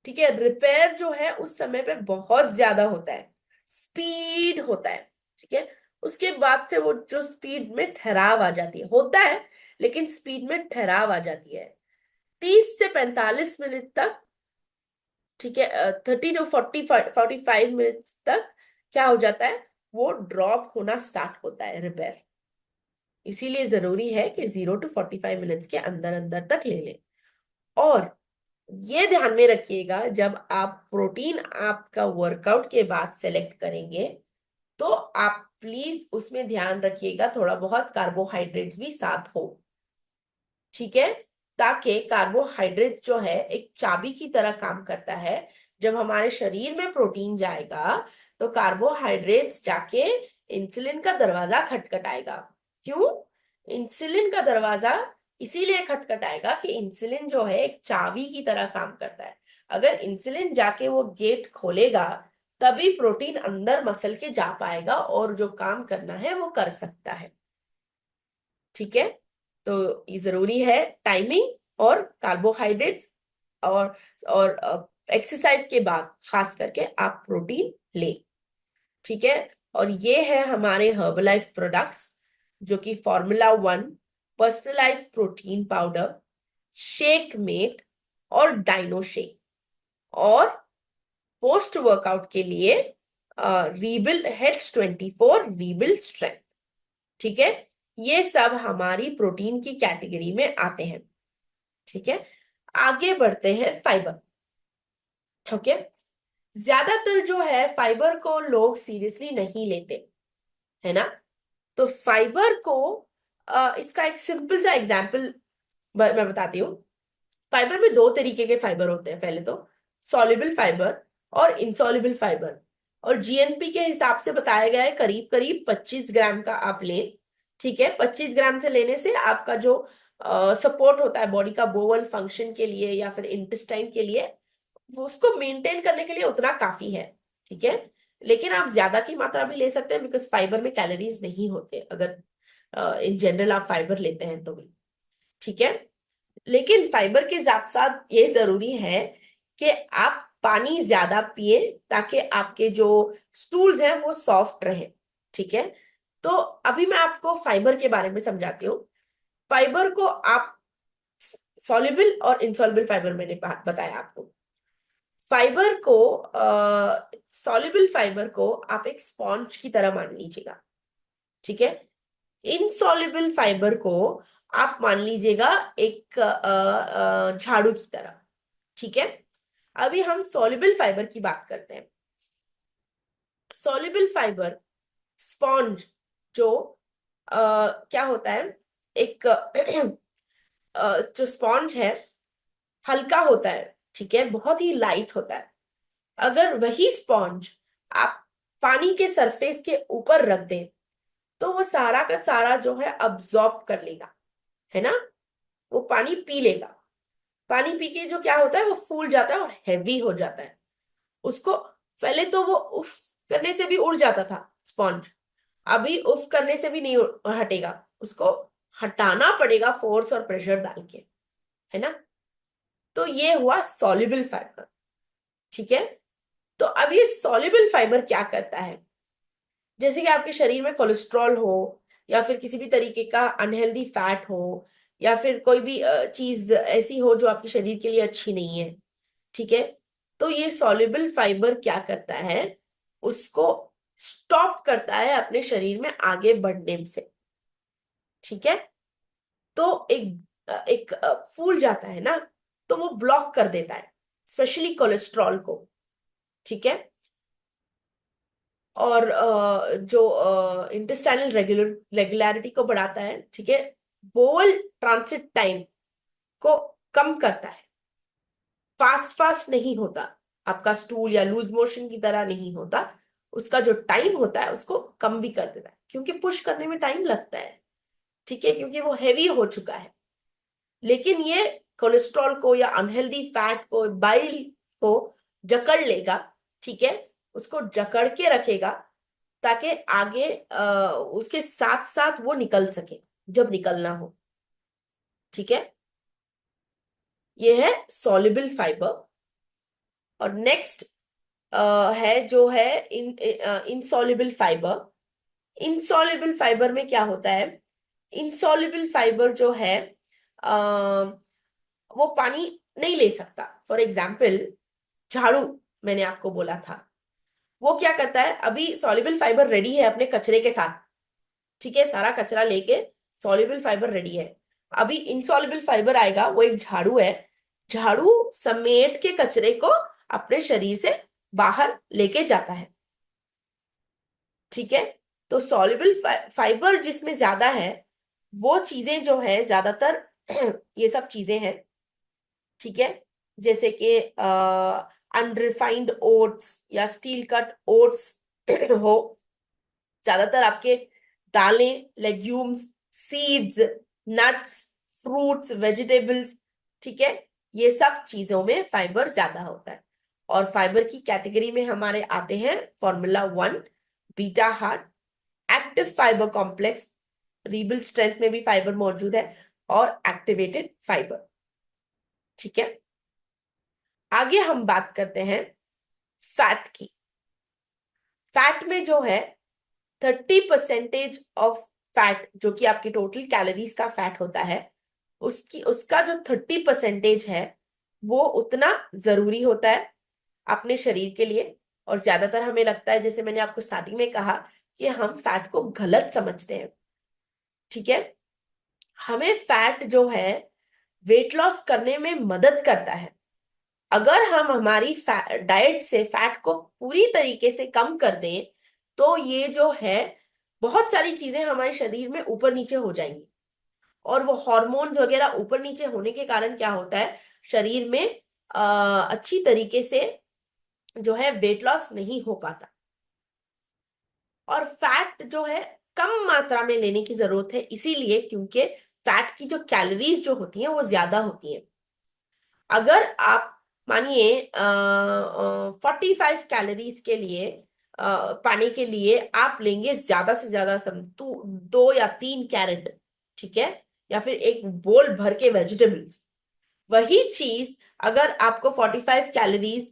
ठीक है, रिपेयर जो है उस समय पे बहुत ज्यादा होता है, स्पीड होता है। ठीक है, उसके बाद से वो जो स्पीड में ठहराव आ जाती है, होता है लेकिन स्पीड में ठहराव आ जाती है 30 से 45 मिनट तक। ठीक है, 30 to 45 मिनट तक क्या हो जाता है, वो ड्रॉप होना स्टार्ट होता है रिपेयर। इसीलिए जरूरी है कि 0 to 45 मिनट्स के अंदर अंदर तक ले लें। और ये ध्यान में रखिएगा, जब आप प्रोटीन आपका वर्कआउट के बाद सेलेक्ट करेंगे तो आप प्लीज उसमें ध्यान रखिएगा थोड़ा बहुत कार्बोहाइड्रेट्स भी साथ हो। ठीक है, ताकि कार्बोहाइड्रेट जो है एक चाबी की तरह काम करता है। जब हमारे शरीर में प्रोटीन जाएगा तो कार्बोहाइड्रेट्स जाके इंसुलिन का दरवाजा खटखटाएगा। क्यों? इंसुलिन का दरवाजा इसीलिए खटखटाएगा कि इंसुलिन जो है एक चाबी की तरह काम करता है। अगर इंसुलिन जाके वो गेट खोलेगा तभी प्रोटीन अंदर मसल के जा पाएगा और जो काम करना है वो कर सकता है। ठीक है, तो ये जरूरी है टाइमिंग और कार्बोहाइड्रेट्स, और एक्सरसाइज के बाद खास करके आप प्रोटीन लें। ठीक है, और ये है हमारे हर्बलाइफ प्रोडक्ट्स, जो कि Formula 1 personalize protein powder, shake mate और डाइनो शेक, और पोस्ट वर्कआउट के लिए रीबिल्ड H24 रीबिल्ड स्ट्रेंथ। ठीक है, ये सब हमारी प्रोटीन की कैटेगरी में आते हैं। ठीक है, आगे बढ़ते हैं फाइबर। ओके, ज्यादातर जो है फाइबर को लोग सीरियसली नहीं लेते, है ना। तो फाइबर को इसका एक सिंपल सा एग्जांपल मैं बताती हूँ। फाइबर में दो तरीके के फाइबर होते हैं, पहले तो सॉल्युबल फाइबर और इनसॉल्युबल फाइबर। और जीएनपी के हिसाब से बताया गया है करीब करीब 25 ग्राम का आप लें। ठीक है, 25 ग्राम से लेने से आपका जो सपोर्ट होता है बॉडी का बोवल फंक्शन के लिए या फिर इंटेस्टाइन के लिए, वो उसको मेंटेन करने के लिए उतना काफी है। ठीक है, लेकिन आप ज्यादा की मात्रा भी ले सकते हैं, बिकॉज फाइबर में कैलोरीज नहीं होते अगर इन जनरल आप फाइबर लेते हैं तो भी। ठीक है, लेकिन फाइबर के साथ साथ ये जरूरी है कि आप पानी ज्यादा पिए ताकि आपके जो स्टूल्स हैं वो सॉफ्ट रहे। ठीक है, तो अभी मैं आपको फाइबर के बारे में समझाती हूँ। फाइबर को आप सॉल्युबल और इनसॉल्युबल फाइबर मैंने बताया आपको। फाइबर को सॉल्युबल फाइबर को आप एक स्पॉन्ज की तरह मान लीजिएगा। ठीक है, इनसॉल्युबल फाइबर को आप मान लीजिएगा एक झाड़ू की तरह। ठीक है, अभी हम सॉल्युबल फाइबर की बात करते हैं। सॉल्युबल फाइबर स्पॉन्ज जो क्या होता है, एक जो स्पॉन्ज है हल्का होता है। ठीक है, बहुत ही लाइट होता है। अगर वही स्पॉन्ज आप पानी के सरफेस के ऊपर रख दें तो वो सारा का सारा जो है अब्सॉर्ब कर लेगा, है ना, वो पानी पी लेगा। पानी पी के जो क्या होता है वो फूल जाता है और हैवी हो जाता है। उसको पहले तो वो उफ करने से भी उड़ जाता था स्पॉन्ज, अभी उफ करने से भी नहीं हटेगा, उसको हटाना पड़ेगा फोर्स और प्रेशर डाल के, है ना। तो ये हुआ सॉल्युबल फाइबर, ठीक है। तो अब ये सॉल्युबल फाइबर क्या करता है, जैसे कि आपके शरीर में कोलेस्ट्रॉल हो या फिर किसी भी तरीके का अनहेल्दी फैट हो या फिर कोई भी चीज ऐसी हो जो आपके शरीर के लिए अच्छी नहीं है, ठीक है। तो ये सॉल्युबल फाइबर क्या करता है, उसको स्टॉप करता है अपने शरीर में आगे बढ़ने से, ठीक है। तो एक फूल जाता है ना, तो वो ब्लॉक कर देता है स्पेशली कोलेस्ट्रॉल को, ठीक है। और जो इंटेस्टाइनल रेगुलरिटी को बढ़ाता है, ठीक है। बोवल ट्रांसिट टाइम को कम करता है, फास्ट फास्ट नहीं होता, आपका स्टूल या लूज मोशन की तरह नहीं होता, उसका जो टाइम होता है उसको कम भी कर देता है, क्योंकि पुश करने में टाइम लगता है, ठीक है, क्योंकि वो हैवी हो चुका है। लेकिन ये कोलेस्ट्रॉल को या अनहेल्दी फैट को, बाइल को जकड़ लेगा, ठीक है, उसको जकड़ के रखेगा ताकि आगे उसके साथ साथ वो निकल सके जब निकलना हो, ठीक है। ये है सॉल्युबल फाइबर। और नेक्स्ट है जो है इनसॉल्युबल फाइबर। इनसॉल्युबल फाइबर में क्या होता है, इनसॉल्युबल फाइबर जो है वो पानी नहीं ले सकता। फॉर एग्जाम्पल झाड़ू, मैंने आपको बोला था, वो क्या करता है, अभी सॉल्युबल फाइबर रेडी है अपने कचरे के साथ, ठीक है, सारा कचरा लेके सॉल्युबल फाइबर रेडी है। अभी इनसॉल्युबल फाइबर आएगा, वो एक झाड़ू है, झाड़ू समेट के कचरे को अपने शरीर से बाहर लेके जाता है, ठीक है। तो सॉल्युबल फाइबर जिसमें ज्यादा है, वो चीजें जो है ज्यादातर ये सब चीजें हैं, ठीक है। जैसे कि अनरिफाइंड ओट्स या स्टील कट ओट्स हो, ज्यादातर आपके दालें, legumes, seeds, nuts, fruits, vegetables, ठीक है, ये सब चीजों में फाइबर ज्यादा होता है। और फाइबर की कैटेगरी में हमारे आते हैं Formula 1, beta heart, active fibre complex, रीबल स्ट्रेंथ में भी फाइबर मौजूद है, और एक्टिवेटेड फाइबर, ठीक है। आगे हम बात करते हैं फैट की। फैट में जो है 30% ऑफ फैट, जो कि आपकी टोटल कैलोरीज का फैट होता है, उसका जो 30% है वो उतना जरूरी होता है अपने शरीर के लिए। और ज्यादातर हमें लगता है, जैसे मैंने आपको स्टार्टिंग में कहा, कि हम फैट को गलत समझते हैं, ठीक है। हमें फैट जो है वेट लॉस करने में मदद करता है। अगर हम हमारी डाइट से फैट को पूरी तरीके से कम कर दें, तो ये जो है बहुत सारी चीजें हमारे शरीर में ऊपर नीचे हो जाएंगी। और वो हॉर्मोन्स वगैरह ऊपर नीचे होने के कारण क्या होता है, शरीर में अच्छी तरीके से जो है वेट लॉस नहीं हो पाता। और फैट जो है कम मात्रा में लेने की जरूरत है, इसीलिए क्योंकि फैट की जो कैलोरीज जो होती हैं वो ज्यादा होती हैं। अगर आप मानिए 45 कैलोरीज के लिए पाने के लिए आप लेंगे ज्यादा से ज्यादा 2 या 3 कैरेट, ठीक है, या फिर एक बोल भर के वेजिटेबल्स, वही चीज अगर आपको 45 कैलोरीज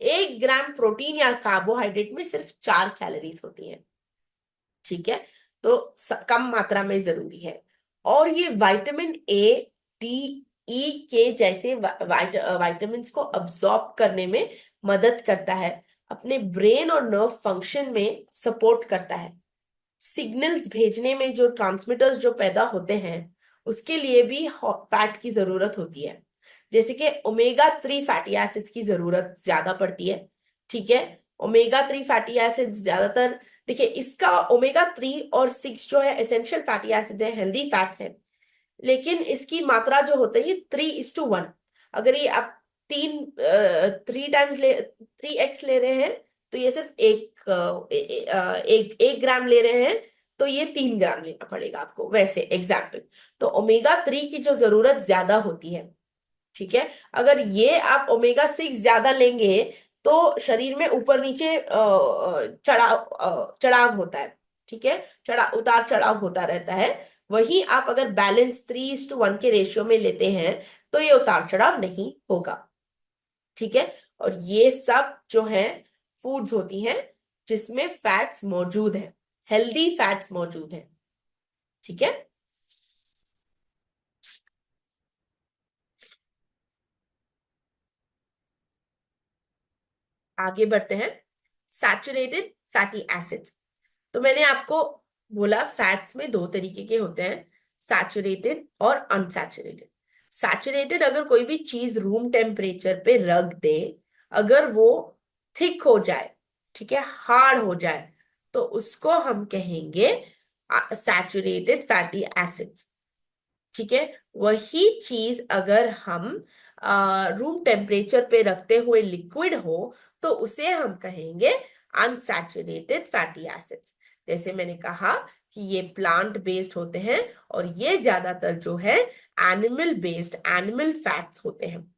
एक ग्राम प्रोटीन या कार्बोहाइड्रेट में सिर्फ 4 कैलोरीज होती हैं, ठीक है। तो कम मात्रा में जरूरी है। और ये विटामिन ए, डी, ई के जैसे विटामिन को अब्सॉर्ब करने में मदद करता है, अपने ब्रेन और नर्व फंक्शन में सपोर्ट करता है, सिग्नल्स भेजने में जो ट्रांसमिटर्स जो पैदा होते हैं उसके लिए भी फैट की जरूरत होती है। जैसे कि ओमेगा 3 फैटी एसिड्स की जरूरत ज्यादा पड़ती है, ठीक है। ओमेगा 3 फैटी एसिड्स ज्यादातर देखिए इसका ओमेगा 3 और 6 जो है एसेंशियल फैटी एसिड्स है, हेल्दी फैट्स है, लेकिन इसकी मात्रा जो होता है ये 3:1। अगर ये आप 3x ले रहे हैं तो ये सिर्फ एक ग्राम ले रहे हैं तो ये 3 ग्राम लेना पड़ेगा आपको, वैसे एग्जाम्पल। तो ओमेगा 3 की जो जरूरत ज्यादा होती है, ठीक है। अगर ये आप ओमेगा 6 ज्यादा लेंगे तो शरीर में ऊपर नीचे चढ़ाव होता है, ठीक है, उतार चढ़ाव होता रहता है। वही आप अगर बैलेंस 3:1 के रेशियो में लेते हैं तो ये उतार चढ़ाव नहीं होगा, ठीक है। और ये सब जो है फूड्स होती हैं जिसमें फैट्स मौजूद है, हेल्दी फैट्स मौजूद है, ठीक है। आगे बढ़ते हैं, सैचुरेटेड फैटी एसिड्स। तो मैंने आपको बोला फैट्स में दो तरीके के होते हैं, सैचुरेटेड और अनसैचुरेटेड। सैचुरेटेड अगर कोई भी चीज रूम टेम्परेचर पे रख दे, अगर वो थिक हो जाए, ठीक है, हार्ड हो जाए, तो उसको हम कहेंगे सैचुरेटेड फैटी एसिड्स, ठीक है। वही चीज अगर हम रूम टेम्परेचर पे रखते हुए लिक्विड हो तो उसे हम कहेंगे अनसैचुरेटेड फैटी एसिड्स। जैसे मैंने कहा कि ये प्लांट बेस्ड होते हैं और ये ज्यादातर जो है एनिमल बेस्ड, एनिमल फैट्स होते हैं,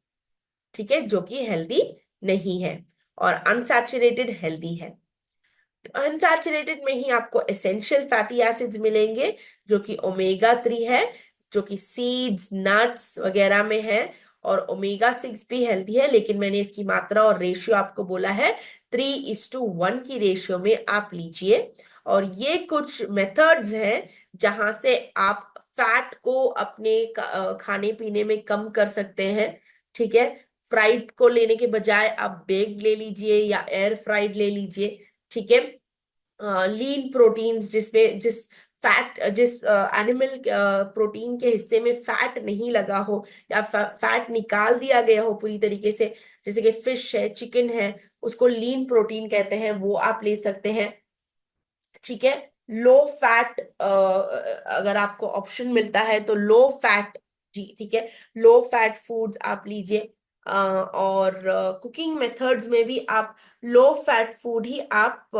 ठीक है, जो कि हेल्दी नहीं है, और अनसैचुरेटेड हेल्दी है। अनसैचुरेटेड में ही आपको एसेंशियल फैटी एसिड्स मिलेंगे जो कि ओमेगा 3 है, जो कि सीड्स नट्स वगैरह में है। और ओमेगा 6 भी हेल्दी है, लेकिन मैंने इसकी मात्रा और रेशियो आपको बोला है 3:1 की रेशियो में आप लीजिए। और ये कुछ मेथड्स हैं जहां से आप फैट को अपने खाने पीने में कम कर सकते हैं, ठीक है। फ्राइड को लेने के बजाय आप बेक्ड ले लीजिए या एयर फ्राइड ले लीजिए, ठीक है। लीन प्रोटीन्स जिसमें जिस एनिमल प्रोटीन के हिस्से में फैट नहीं लगा हो या फैट निकाल दिया गया हो पूरी तरीके से, जैसे कि फिश है, चिकन है, उसको लीन प्रोटीन कहते हैं, वो आप ले सकते हैं, ठीक है। लो फैट अगर आपको ऑप्शन मिलता है तो लो फैट, जी ठीक है, लो फैट फूड्स आप लीजिए। और कुकिंग मेथड्स में भी आप लो फैट फूड ही आप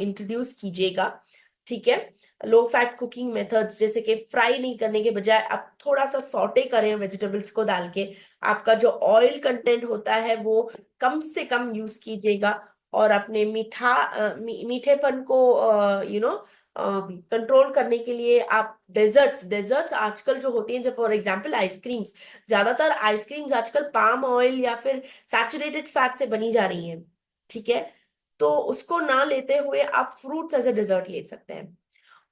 इंट्रोड्यूस कीजिएगा, ठीक है। लो फैट कुकिंग मेथड्स जैसे कि फ्राई नहीं करने के बजाय आप थोड़ा सा सॉटे करें वेजिटेबल्स को डाल के, आपका जो ऑयल कंटेंट होता है वो कम से कम यूज कीजिएगा। और अपने मीठेपन को कंट्रोल करने के लिए आप डेजर्ट्स आजकल जो होती हैं, जब फॉर एग्जांपल आइसक्रीम्स, ज्यादातर आइसक्रीम्स आजकल पाम ऑयल या फिर सैचुरेटेड फैट से बनी जा रही हैं, ठीक है। तो उसको ना लेते हुए आप फ्रूट्स एज ए डेजर्ट ले सकते हैं।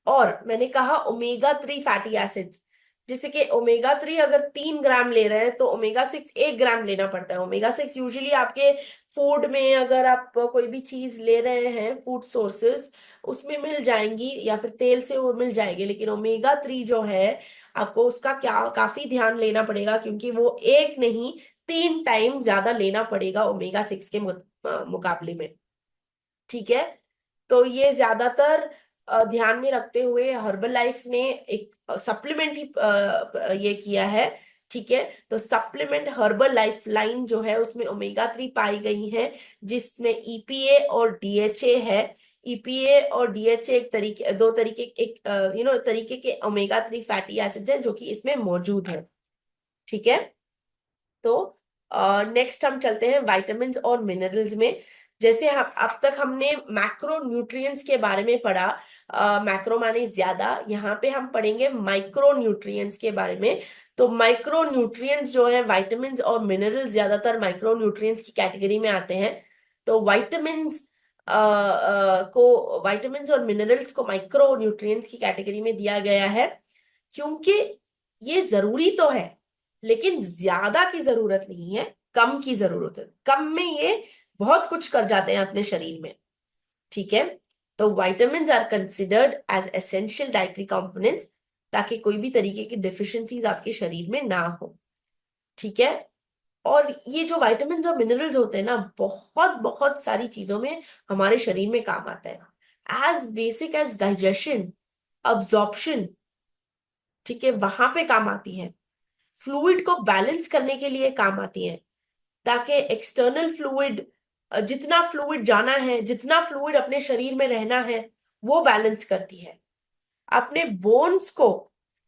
और मैंने कहा ओमेगा 3 फैटी एसिड्स, जैसे कि ओमेगा 3 अगर 3 ग्राम ले रहे हैं तो ओमेगा 6 1 ग्राम लेना पड़ता है। ओमेगा 6 यूजुअली आपके फूड में, अगर आप कोई भी चीज ले रहे हैं फूड सोर्सेस, उसमें मिल जाएंगी या फिर तेल से वो मिल जाएंगे, लेकिन ओमेगा 3 जो है आपको उसका क्या काफी ध्यान लेना पड़ेगा, क्योंकि वो एक नहीं 3 टाइम ज्यादा लेना पड़ेगा ओमेगा 6 के मुकाबले में, ठीक है। तो ये ज्यादातर ध्यान में रखते हुए हर्बल लाइफ ने एक सप्लीमेंट ही ये किया है, ठीक है। तो सप्लीमेंट हर्बल लाइफ लाइन जो है उसमें ओमेगा 3 पाई गई है, जिसमें ईपीए और डीएचए है। ईपीए और डीएचए एक तरीके, दो तरीके, एक तरीके के ओमेगा 3 फैटी एसिड्स हैं जो कि इसमें मौजूद है, ठीक है। तो नेक्स्ट हम चलते हैं विटामिन्स और मिनरल्स में। जैसे हम अब तक हमने मैक्रो न्यूट्रिएंट्स के बारे में पढ़ा, मैक्रो माने ज्यादा, यहाँ पे हम पढ़ेंगे माइक्रो न्यूट्रिएंट्स के बारे में। तो माइक्रो न्यूट्रिएंट्स जो है विटामिन्स और मिनरल्स ज्यादातर माइक्रो न्यूट्रिएंट्स की कैटेगरी में आते हैं। तो विटामिन्स और मिनरल्स को माइक्रो न्यूट्रिएंट्स की कैटेगरी में दिया गया है, क्योंकि ये जरूरी तो है लेकिन ज्यादा की जरूरत नहीं है, कम की जरूरत है। कम में ये बहुत कुछ कर जाते हैं अपने शरीर में, ठीक है। तो vitamins are considered as essential dietary components, ताकि कोई भी तरीके की डिफिशियंसीज आपके शरीर में ना हो, ठीक है। और ये जो विटामिन्स और मिनरल्स होते हैं ना, बहुत बहुत सारी चीजों में हमारे शरीर में काम आता है। As basic as digestion, absorption, ठीक है, वहां पे काम आती है। फ्लूइड को बैलेंस करने के लिए काम आती है, ताकि एक्सटर्नल फ्लूइड, जितना फ्लूइड जाना है, जितना फ्लूइड अपने शरीर में रहना है, वो बैलेंस करती है। अपने बोन्स को,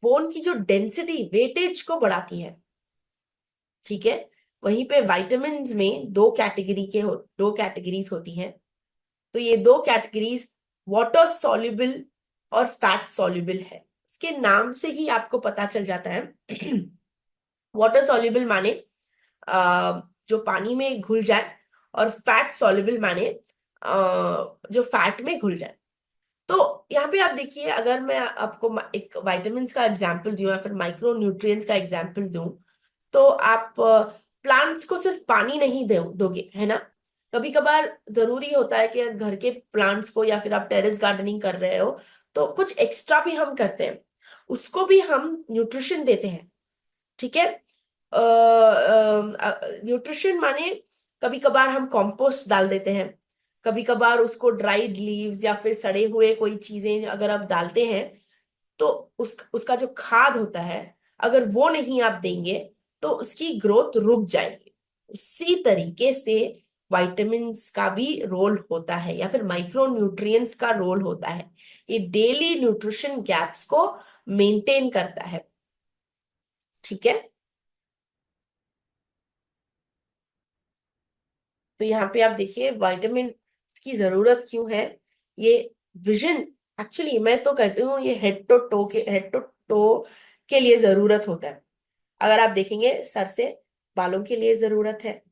बोन की जो डेंसिटी, वेटेज को बढ़ाती है, ठीक है। वहीं पे विटामिन्स में दो कैटेगरीज होती हैं। तो ये दो कैटेगरीज वाटर सॉल्युबल और फैट सॉल्युबल है। इसके नाम से ही आपको पता चल जाता है। वाटर सॉल्युबल माने जो पानी में घुल जाए, और फैट सॉल्युबल माने जो फैट में घुल जाए। तो यहाँ पे आप देखिए, अगर मैं आपको एक विटामिन्स का एग्जांपल दूं या फिर माइक्रो न्यूट्रिएंट्स का एग्जांपल दूं, तो आप प्लांट्स को सिर्फ पानी नहीं दोगे, है ना। कभी कभार जरूरी होता है कि घर के प्लांट्स को, या फिर आप टेरेस गार्डनिंग कर रहे हो, तो कुछ एक्स्ट्रा भी हम करते हैं, उसको भी हम न्यूट्रिशन देते हैं, ठीक है। न्यूट्रिशन माने कभी कभार हम कंपोस्ट डाल देते हैं, कभी कभार उसको ड्राइड लीव्स या फिर सड़े हुए कोई चीजें अगर आप डालते हैं, तो उसका जो खाद होता है, अगर वो नहीं आप देंगे तो उसकी ग्रोथ रुक जाएगी। उसी तरीके से विटामिन्स का भी रोल होता है, या फिर माइक्रो न्यूट्रिएंट्स का रोल होता है। ये डेली न्यूट्रिशन गैप्स को मेंटेन करता है, ठीक है। तो यहाँ पे आप देखिए विटामिन की जरूरत क्यों है। ये विजन, एक्चुअली मैं तो कहती हूँ ये हेड टू टो के लिए जरूरत होता है। अगर आप देखेंगे, सर से बालों के लिए जरूरत है,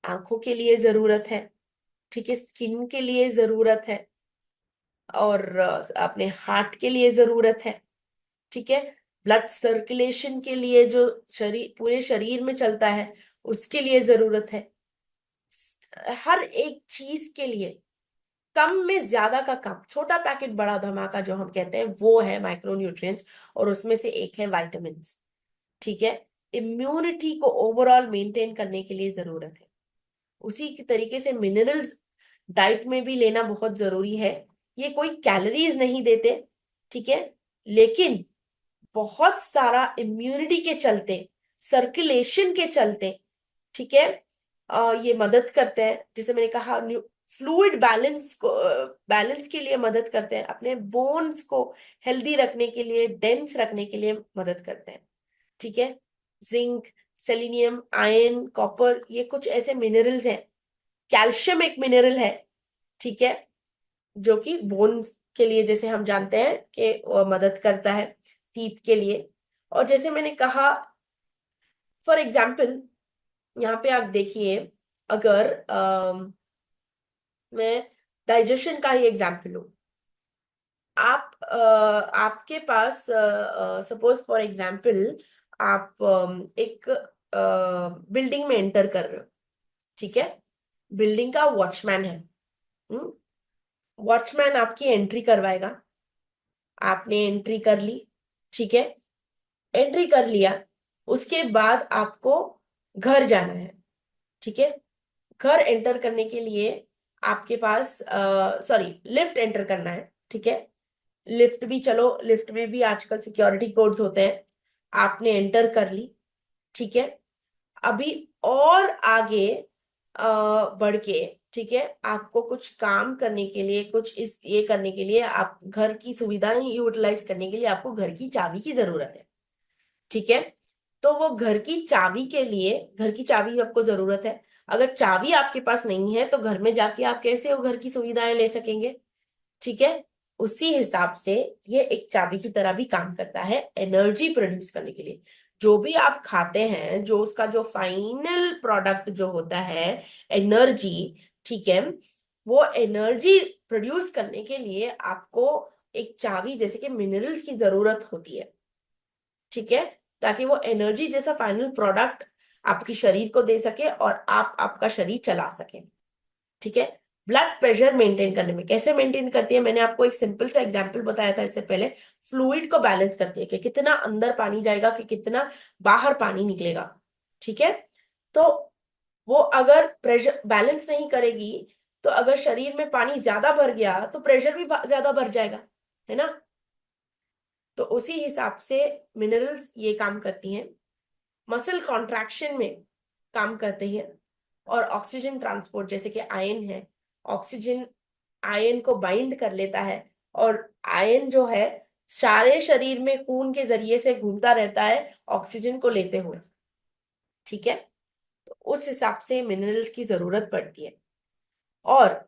आंखों के लिए जरूरत है, ठीक है, स्किन के लिए जरूरत है, और अपने हार्ट के लिए जरूरत है, ठीक है। ब्लड सर्कुलेशन के लिए, जो शरीर, पूरे शरीर में चलता है, उसके लिए जरूरत है। हर एक चीज के लिए कम में ज्यादा का कम, छोटा पैकेट बड़ा धमाका जो हम कहते हैं, वो है माइक्रोन्यूट्रिएंट्स, और उसमें से एक है विटामिन्स, ठीक है। इम्यूनिटी को ओवरऑल मेंटेन करने के लिए जरूरत है। उसी की तरीके से मिनरल्स डाइट में भी लेना बहुत जरूरी है। ये कोई कैलोरीज नहीं देते, ठीक है, लेकिन बहुत सारा इम्यूनिटी के चलते, सर्कुलेशन के चलते, ठीक है, ये मदद करते हैं। जैसे मैंने कहा, फ्लूइड बैलेंस को, बैलेंस के लिए मदद करते हैं, अपने बोन्स को हेल्दी रखने के लिए, डेंस रखने के लिए मदद करते हैं, ठीक है। जिंक, सेलेनियम, आयरन, कॉपर, ये कुछ ऐसे मिनरल्स हैं। कैल्शियम एक मिनरल है, ठीक है, जो कि बोन्स के लिए, जैसे हम जानते हैं कि मदद करता है, टीथ के लिए। और जैसे मैंने कहा, फॉर एग्जाम्पल, यहाँ पे आप देखिए, अगर मैं डाइजेशन का ही एग्जाम्पल लूं, आपके पास, सपोज फॉर एग्जाम्पल, आप एक बिल्डिंग में एंटर कर रहे हो, ठीक है। बिल्डिंग का वॉचमैन है। वॉचमैन आपकी एंट्री करवाएगा, आपने एंट्री कर ली, ठीक है। एंट्री कर लिया, उसके बाद आपको घर जाना है, ठीक है। घर एंटर करने के लिए आपके पास, सॉरी, लिफ्ट एंटर करना है, ठीक है। लिफ्ट भी, चलो, लिफ्ट में भी आजकल सिक्योरिटी कोड्स होते हैं। आपने एंटर कर ली, ठीक है। अभी और आगे बढ़ के, ठीक है, आपको कुछ काम करने के लिए, कुछ इस ये करने के लिए, आप घर की सुविधाएं यूटिलाइज करने के लिए आपको घर की चाबी की जरूरत है, ठीक है। तो वो घर की चाबी के लिए, घर की चाबी आपको जरूरत है। अगर चाबी आपके पास नहीं है, तो घर में जाके आप कैसे वो घर की सुविधाएं ले सकेंगे, ठीक है। उसी हिसाब से ये एक चाबी की तरह भी काम करता है, एनर्जी प्रोड्यूस करने के लिए। जो भी आप खाते हैं, जो उसका जो फाइनल प्रोडक्ट जो होता है, एनर्जी, ठीक है, वो एनर्जी प्रोड्यूस करने के लिए आपको एक चाबी, जैसे कि मिनरल्स की जरूरत होती है, ठीक है, ताकि वो एनर्जी जैसा फाइनल प्रोडक्ट आपके शरीर को दे सके, और आप आपका शरीर चला सके, ठीक है। ब्लड प्रेशर मेंटेन करने में कैसे मेंटेन करती है, मैंने आपको एक सिंपल सा एग्जांपल बताया था इससे पहले। फ्लूइड को बैलेंस करती है, कि कितना अंदर पानी जाएगा, कि कितना बाहर पानी निकलेगा, ठीक है। तो वो अगर प्रेशर बैलेंस नहीं करेगी, तो अगर शरीर में पानी ज्यादा भर गया तो प्रेशर भी ज्यादा बढ़ जाएगा, है ना। तो उसी हिसाब से मिनरल्स ये काम करती हैं, मसल कॉन्ट्रैक्शन में काम करते हैं, और ऑक्सीजन ट्रांसपोर्ट जैसे कि आयन है, ऑक्सीजन आयन को बाइंड कर लेता है, और आयन जो है सारे शरीर में खून के जरिए से घूमता रहता है ऑक्सीजन को लेते हुए, ठीक है। तो उस हिसाब से मिनरल्स की जरूरत पड़ती है। और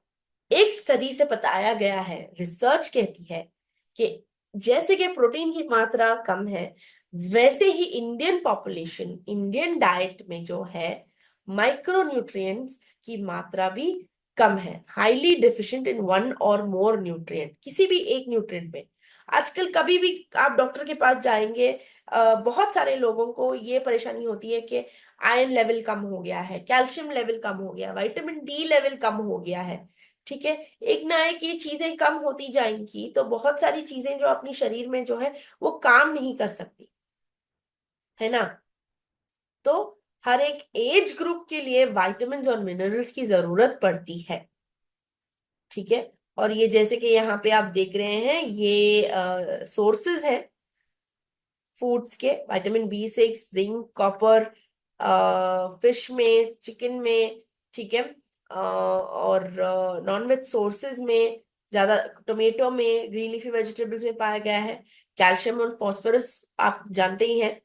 एक स्टडी से बताया गया है, रिसर्च कहती है कि जैसे कि प्रोटीन की मात्रा कम है, वैसे ही इंडियन पॉपुलेशन, इंडियन डाइट में जो है माइक्रोन्यूट्रिएंट्स की मात्रा भी कम है, हाईली डिफिशिएंट इन वन और मोर न्यूट्रिएंट, किसी भी एक न्यूट्रिएंट में। आजकल कभी भी आप डॉक्टर के पास जाएंगे, बहुत सारे लोगों को ये परेशानी होती है कि आयरन लेवल कम हो गया है, कैल्शियम लेवल कम हो गया, विटामिन डी लेवल कम हो गया है, ठीक है। एक ना एक ये चीजें कम होती जाएंगी तो बहुत सारी चीजें जो अपनी शरीर में जो है वो काम नहीं कर सकती, है ना। तो हर एक एज ग्रुप के लिए विटामिन्स और मिनरल्स की जरूरत पड़ती है, ठीक है। और ये जैसे कि यहाँ पे आप देख रहे हैं, ये सोर्सेज हैं फूड्स के, vitamin B6, zinc, copper, fish में, चिकन में, ठीक है। और नॉन वेज सोर्सेज में ज्यादा टोमेटो में, ग्रीन लीफी वेजिटेबल्स में पाया गया है। कैल्शियम और फास्फोरस आप जानते ही हैं।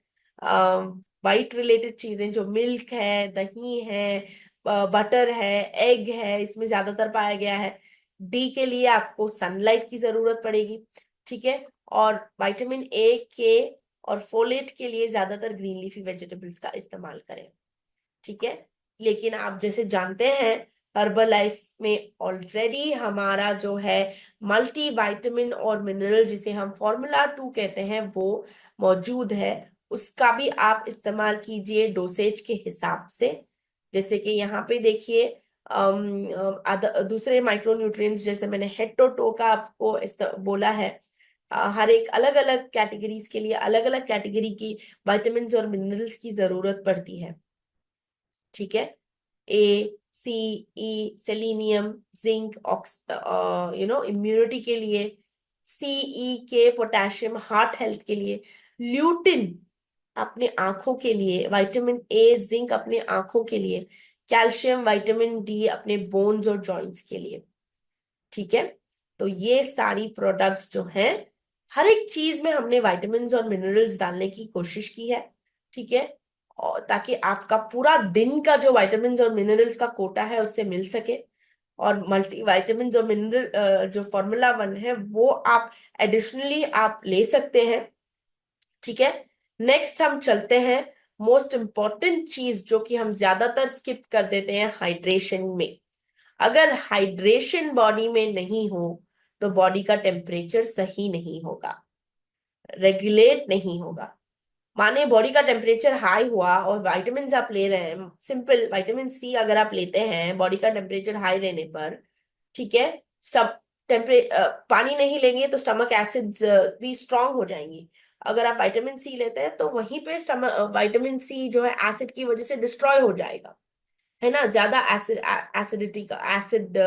वाइट रिलेटेड चीजें जो मिल्क है, दही है, बटर है, एग है, इसमें ज्यादातर पाया गया है। डी के लिए आपको सनलाइट की जरूरत पड़ेगी, ठीक है। और विटामिन A, K और फोलेट के लिए ज्यादातर ग्रीन लीफी वेजिटेबल्स का इस्तेमाल करें, ठीक है। लेकिन आप जैसे जानते हैं, हर्बल लाइफ में ऑलरेडी हमारा जो है मल्टी विटामिन और मिनरल, जिसे हम फॉर्मूला 2 कहते हैं, वो मौजूद है। उसका भी आप इस्तेमाल कीजिए डोसेज के हिसाब से। जैसे कि यहाँ पे देखिए, दूसरे माइक्रो न्यूट्रिएंट्स जैसे मैंने हेड टू टो का आपको बोला है, हर एक अलग अलग कैटेगरीज के लिए अलग अलग कैटेगरी की विटामिन्स और मिनरल्स की जरूरत पड़ती है, ठीक है। A, C, E, selenium, zinc, immunity के लिए, C, E, K, potassium heart health के लिए, ल्यूटिन अपने आंखों के लिए, विटामिन A, जिंक अपने आंखों के लिए, कैल्शियम, विटामिन D अपने बोन्स और जॉइंट्स के लिए, ठीक है। तो ये सारी प्रोडक्ट्स जो हैं, हर एक चीज में हमने विटामिन्स और मिनरल्स डालने की कोशिश की है, ठीक है। और ताकि आपका पूरा दिन का जो विटामिन्स और मिनरल्स का कोटा है उससे मिल सके। और मल्टी विटामिन्स और मिनरल जो फॉर्मूला 1 है वो आप एडिशनली आप ले सकते हैं, ठीक है। नेक्स्ट हम चलते हैं मोस्ट इम्पॉर्टेंट चीज जो कि हम ज्यादातर स्किप कर देते हैं, हाइड्रेशन में। अगर हाइड्रेशन बॉडी में नहीं हो तो बॉडी का टेम्परेचर सही नहीं होगा, रेगुलेट नहीं होगा। माने बॉडी का टेम्परेचर हाई हुआ और विटामिन आप ले रहे हैं, सिंपल विटामिन C अगर आप लेते हैं बॉडी का टेम्परेचर हाई रहने पर, ठीक है, स्टम टेम्परे पानी नहीं लेंगे तो स्टमक एसिड्स भी स्ट्रांग हो जाएंगी। अगर आप विटामिन C लेते हैं तो वहीं पे स्टमक विटामिन C जो है एसिड की वजह से डिस्ट्रॉय हो जाएगा, है ना, ज्यादा एसिडिटी का एसिड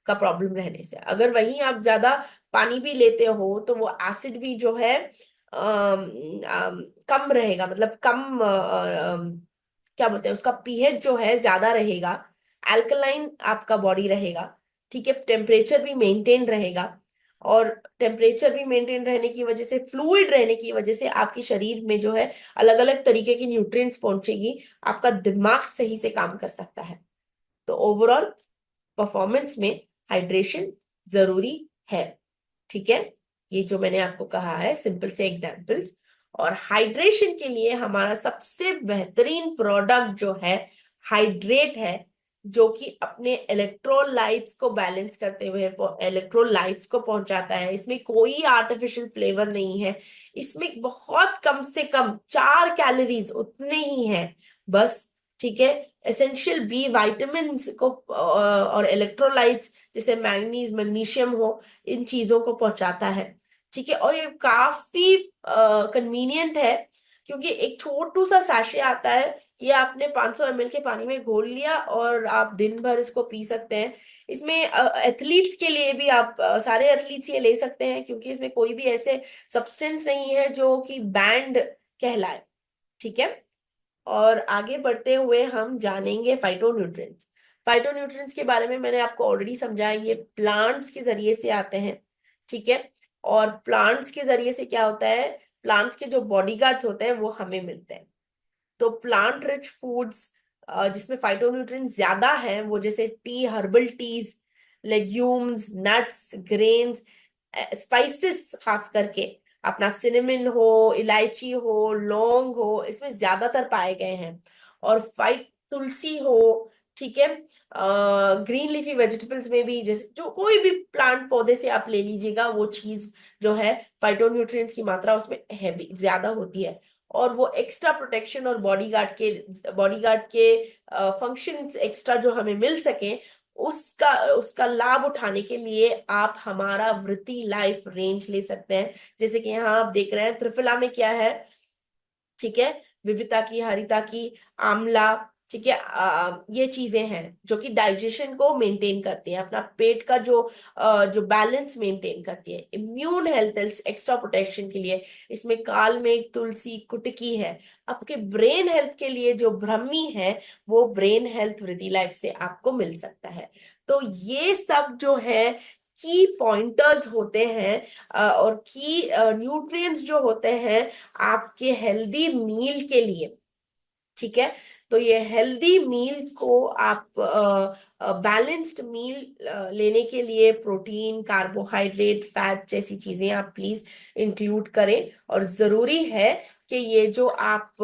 का प्रॉब्लम रहने से। अगर वहीं आप ज्यादा पानी भी लेते हो तो वो एसिड भी जो है कम रहेगा, मतलब कम क्या बोलते हैं उसका पीएच जो है ज्यादा रहेगा, अल्कलाइन आपका बॉडी रहेगा, ठीक है। टेम्परेचर भी मेंटेन रहेगा, और टेम्परेचर भी मेंटेन रहने की वजह से, फ्लूइड रहने की वजह से आपके शरीर में जो है अलग अलग तरीके की न्यूट्रिएंट्स पहुंचेगी, आपका दिमाग सही से काम कर सकता है। तो ओवरऑल परफॉर्मेंस में हाइड्रेशन जरूरी है, ठीक है। ये जो मैंने आपको कहा है सिंपल से एग्जांपल्स। और हाइड्रेशन के लिए हमारा सबसे बेहतरीन प्रोडक्ट जो है हाइड्रेट है, जो कि अपने इलेक्ट्रोलाइट्स को बैलेंस करते हुए इलेक्ट्रोलाइट्स को पहुंचाता है। इसमें कोई आर्टिफिशियल फ्लेवर नहीं है, इसमें बहुत कम से कम 4 कैलोरीज उतने ही हैं बस, ठीक है। एसेंशियल बी विटामिन को और इलेक्ट्रोलाइट्स जैसे मैग्नीज, मैग्नीशियम हो, इन चीजों को पहुंचाता है, ठीक है। और ये काफी कन्वीनियंट है, क्योंकि एक छोटू सा सैशे आता है ये आपने 500 ml के पानी में घोल लिया और आप दिन भर इसको पी सकते हैं। इसमें एथलीट्स के लिए भी आप सारे एथलीट्स ये ले सकते हैं, क्योंकि इसमें कोई भी ऐसे सब्सटेंस नहीं है जो कि बैंड कहलाए। ठीक है। और आगे बढ़ते हुए हम जानेंगे फाइटोन्यूट्रिएंट्स। फाइटोन्यूट्रिएंट्स के बारे में मैंने आपको ऑलरेडी समझाया, ये प्लांट्स के जरिए से आते हैं। ठीक है। और प्लांट्स के जरिए से क्या होता है, प्लांट्स के जो बॉडीगार्ड्स होते हैं वो हमें मिलते हैं। तो प्लांट रिच फूड्स जिसमें फाइटोन्यूट्रिएंट्स ज्यादा हैं, वो जैसे T, herbal tease, legumes, nuts, grains, spices, खास करके अपना सिनेमन हो, इलायची हो, लौंग हो, इसमें ज्यादातर पाए गए हैं। और फाइट तुलसी हो। ठीक है। ग्रीन लीफी वेजिटेबल्स में भी, जैसे जो कोई भी प्लांट पौधे से आप ले लीजिएगा, वो चीज जो है फाइटोन्यूट्रिएंट्स की मात्रा उसमें है भी ज्यादा होती है। और वो एक्स्ट्रा प्रोटेक्शन और बॉडीगार्ड के फंक्शंस एक्स्ट्रा जो हमें मिल सके, उसका उसका लाभ उठाने के लिए आप हमारा वृत्ति लाइफ रेंज ले सकते हैं। जैसे कि यहाँ आप देख रहे हैं त्रिफला में क्या है। ठीक है। विविता की, हरिता की, आंवला। ठीक है। ये चीजें हैं जो कि डाइजेशन को मेंटेन करती है, अपना पेट का जो बैलेंस मेंटेन करती है। इम्यून हेल्थ, एक्स्ट्रा प्रोटेक्शन के लिए इसमें काल में तुलसी, कुटकी है। आपके ब्रेन हेल्थ के लिए जो ब्रह्मी है, वो ब्रेन हेल्थ वृद्धि लाइफ से आपको मिल सकता है। तो ये सब जो है की पॉइंटर्स होते हैं, और की न्यूट्रिएंट्स जो होते हैं आपके हेल्दी मील के लिए। ठीक है। तो ये हेल्दी मील को आप बैलेंस्ड मील लेने के लिए प्रोटीन, कार्बोहाइड्रेट, फैट जैसी चीजें आप प्लीज इंक्लूड करें। और जरूरी है कि ये जो आप